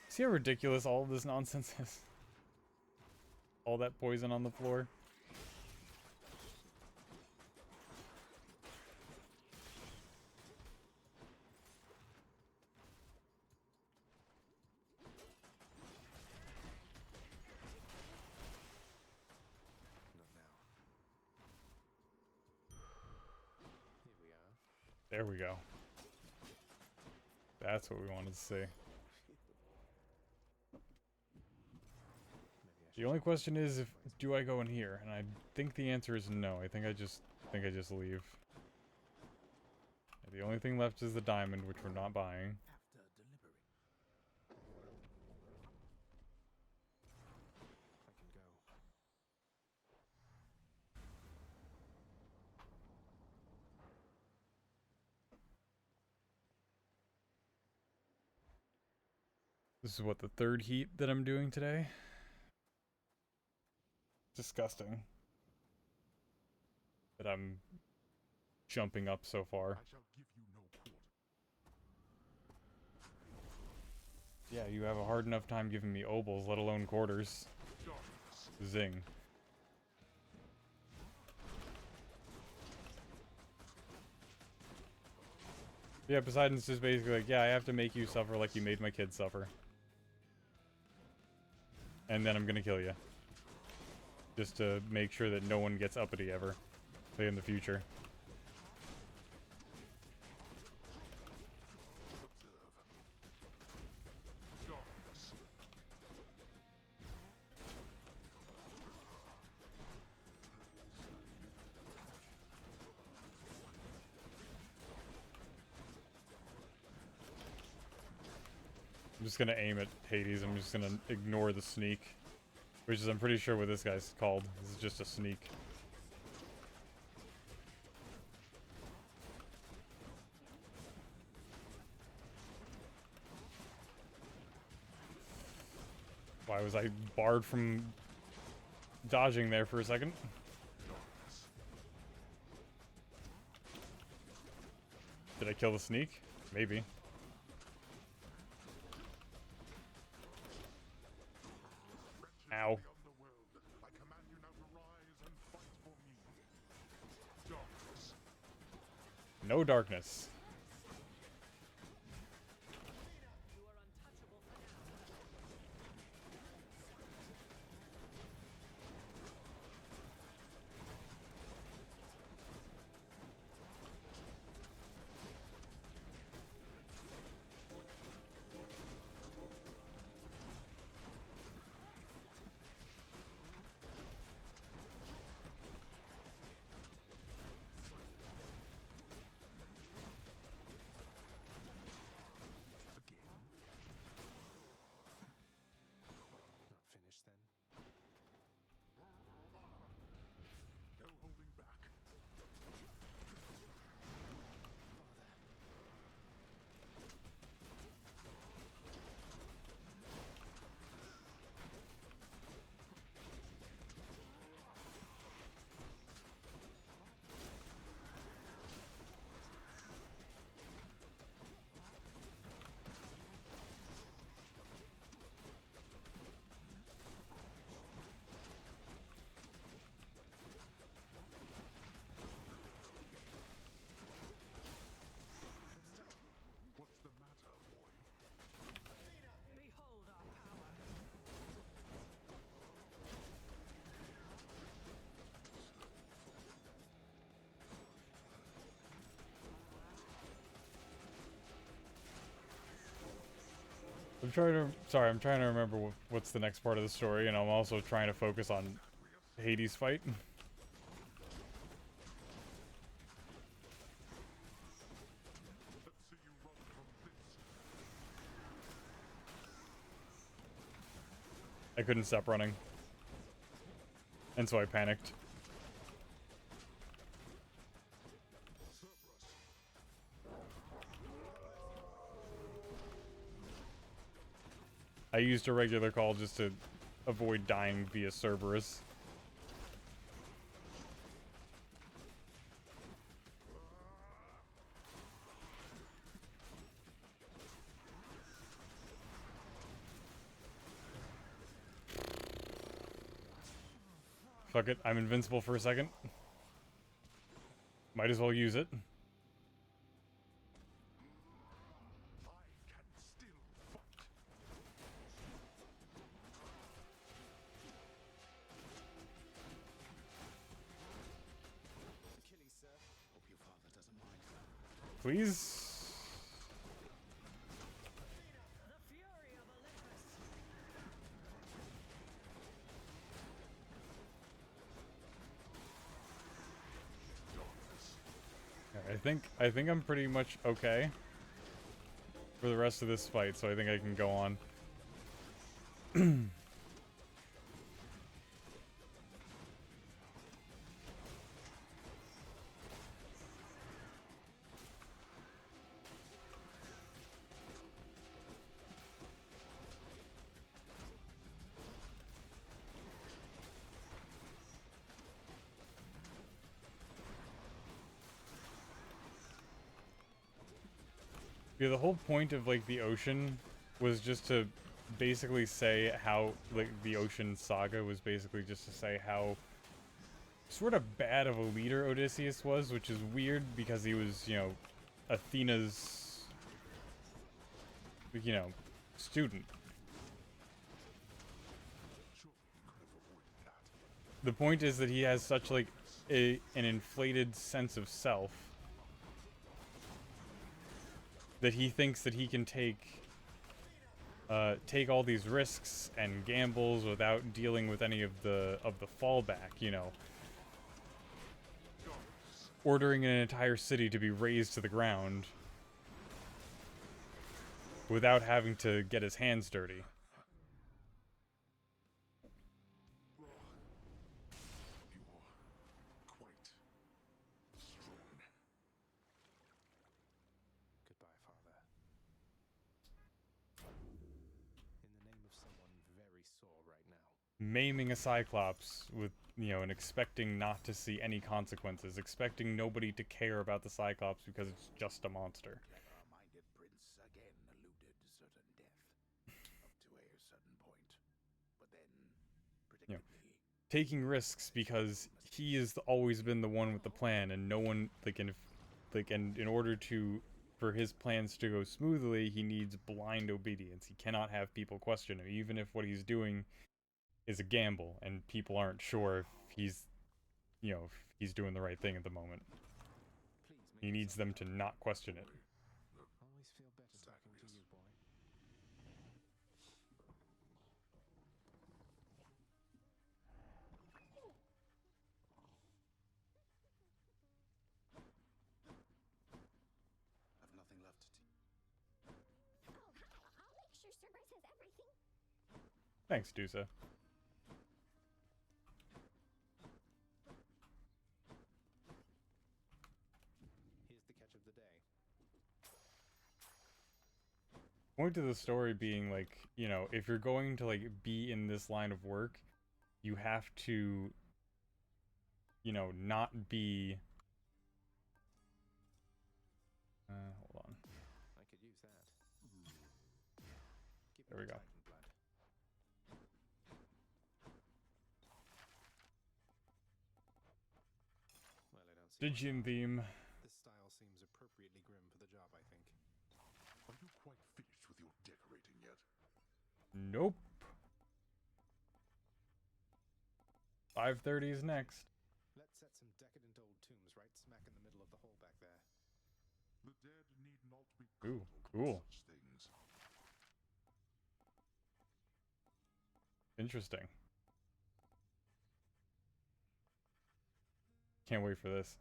See how ridiculous all of this nonsense is? All that poison on the floor? There we go. That's what we wanted to see. The only question is, do I go in here? And I think the answer is no. I think I just leave. The only thing left is the diamond, which we're not buying. This is what, the third heat that I'm doing today? Disgusting. That I'm jumping up so far. Yeah, you have a hard enough time giving me obols, let alone quarters. Zing. Yeah, Poseidon's just basically like, yeah, I have to make you suffer like you made my kids suffer. And then I'm gonna kill you. Just to make sure that no one gets uppity ever. Say in the future. I'm just gonna aim at Hades. I'm just gonna ignore the sneak. Which is, I'm pretty sure what this guy's called. This is just a sneak. Why was I barred from dodging there for a second? Did I kill the sneak? Maybe. Ow. No darkness. I'm trying to remember what's the next part of the story, and I'm also trying to focus on Hades' fight. I couldn't stop running. And so I panicked. I used a regular call just to avoid dying via Cerberus. Fuck it, I'm invincible for a second. Might as well use it. Please? I think I'm pretty much okay for the rest of this fight, so I think I can go on. Yeah, the whole point of, like, the ocean was just to basically say how, like, the Ocean Saga was basically just to say how sort of bad of a leader Odysseus was, which is weird because he was, you know, Athena's, you know, student. The point is that he has such like an inflated sense of self that he thinks that he can take all these risks and gambles without dealing with any of the fallback, you know. Ordering an entire city to be razed to the ground without having to get his hands dirty. Goodbye, Father. In the name of someone very sore right now. Maiming a Cyclops with, you know, and expecting not to see any consequences, expecting nobody to care about the Cyclops because it's just a monster. Minded Prince again eluded certain death up to a certain point, but then predictably, You know, taking risks because he has always been the one with the plan, and no one and in order for his plans to go smoothly, he needs blind obedience. He cannot have people question him, even if what he's doing is a gamble and people aren't sure if he's, you know, if he's doing the right thing at the moment. He needs them to not question it. Always feel better talking to you, boy. I've nothing left to Oh, hi. I'll make sure Cerberus has everything. Thanks, Dusa. Here's the catch of the day. Point of the story being, like, you know, if you're going to, like, be in this line of work, you have to, you know, not be... hold on. I could use that. Give There we me go. Titan blood. Well, I don't see why Stygian not. theme. This style seems appropriately grim for the job, I think. Are you quite finished with your decorating yet? Nope. 5:30 is next. Let's set some decadent old tombs right smack in the middle of the hall back there. The dead need not be Ooh, coddled cool. with such things. Interesting. Can't wait for this.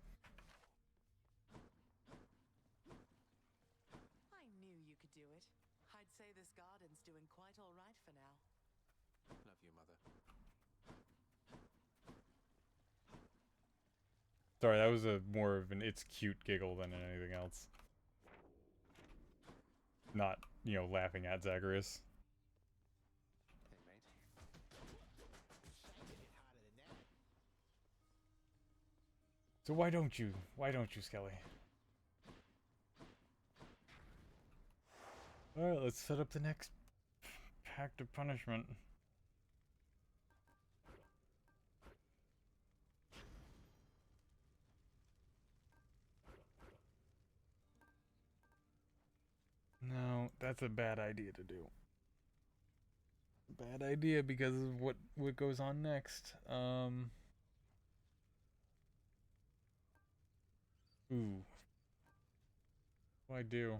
I knew you could do it. I'd say this garden's doing quite all right for now. Love you, Mother. Sorry, that was a more of an it's cute giggle than anything else. Not, you know, laughing at Zagreus. Hey, mate. So why don't you, Skelly? Alright, let's set up the next pact of punishment. No, that's a bad idea to do. Bad idea because of what goes on next. Ooh. What do I do?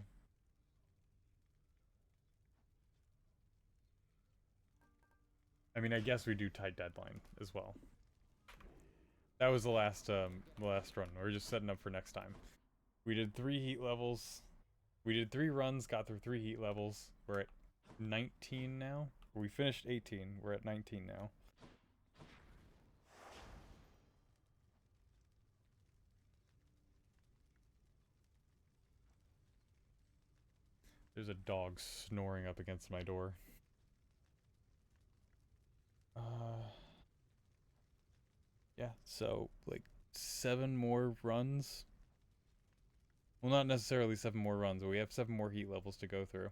I mean, I guess we do tight deadline as well. That was the last run. We're just setting up for next time. We did 3 heat levels. We did 3 runs, got through 3 heat levels. We're at 19 now. We finished 18. We're at 19 now. There's a dog snoring up against my door. Yeah, so like 7 more runs. Well, not necessarily 7 more runs, but we have 7 more heat levels to go through.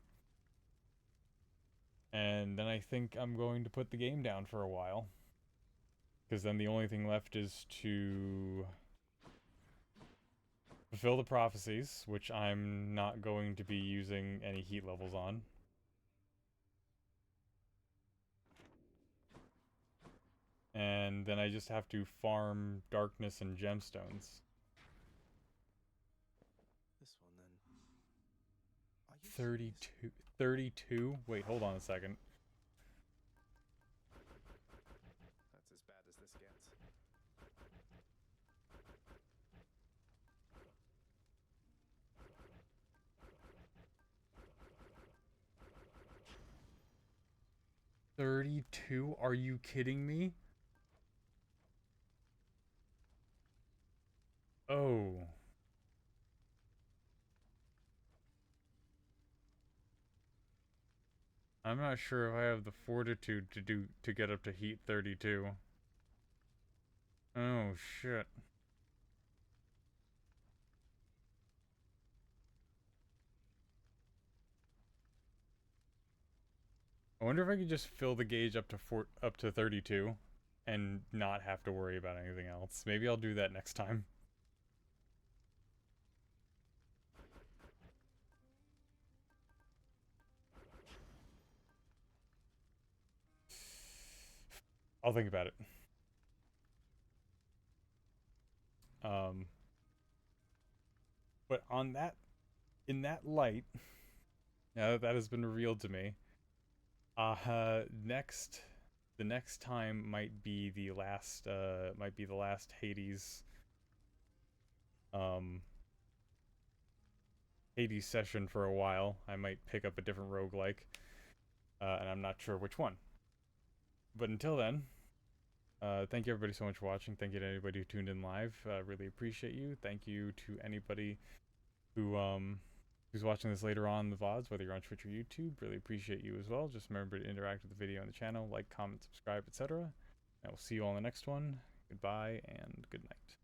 And then I think I'm going to put the game down for a while. Because then the only thing left is to fulfill the prophecies, which I'm not going to be using any heat levels on. And then I just have to farm darkness and gemstones. This one then. Are you 32. 32? Wait, hold on a second. That's as bad as this gets. $32? Are you kidding me? Oh. I'm not sure if I have the fortitude to get up to heat 32. Oh shit. I wonder if I could just fill the gauge up to 32 and not have to worry about anything else. Maybe I'll do that next time. I'll think about it. But in that light, now that that has been revealed to me, the next time might be the last Hades Hades session for a while. I might pick up a different roguelike, and I'm not sure which one. But until then, thank you everybody so much for watching. Thank you to anybody who tuned in live. Really appreciate you. Thank you to anybody who who's watching this later on in the VODs, whether you're on Twitch or YouTube. Really appreciate you as well. Just remember to interact with the video and the channel, like, comment, subscribe, etc. And we'll see you all in the next one. Goodbye and good night.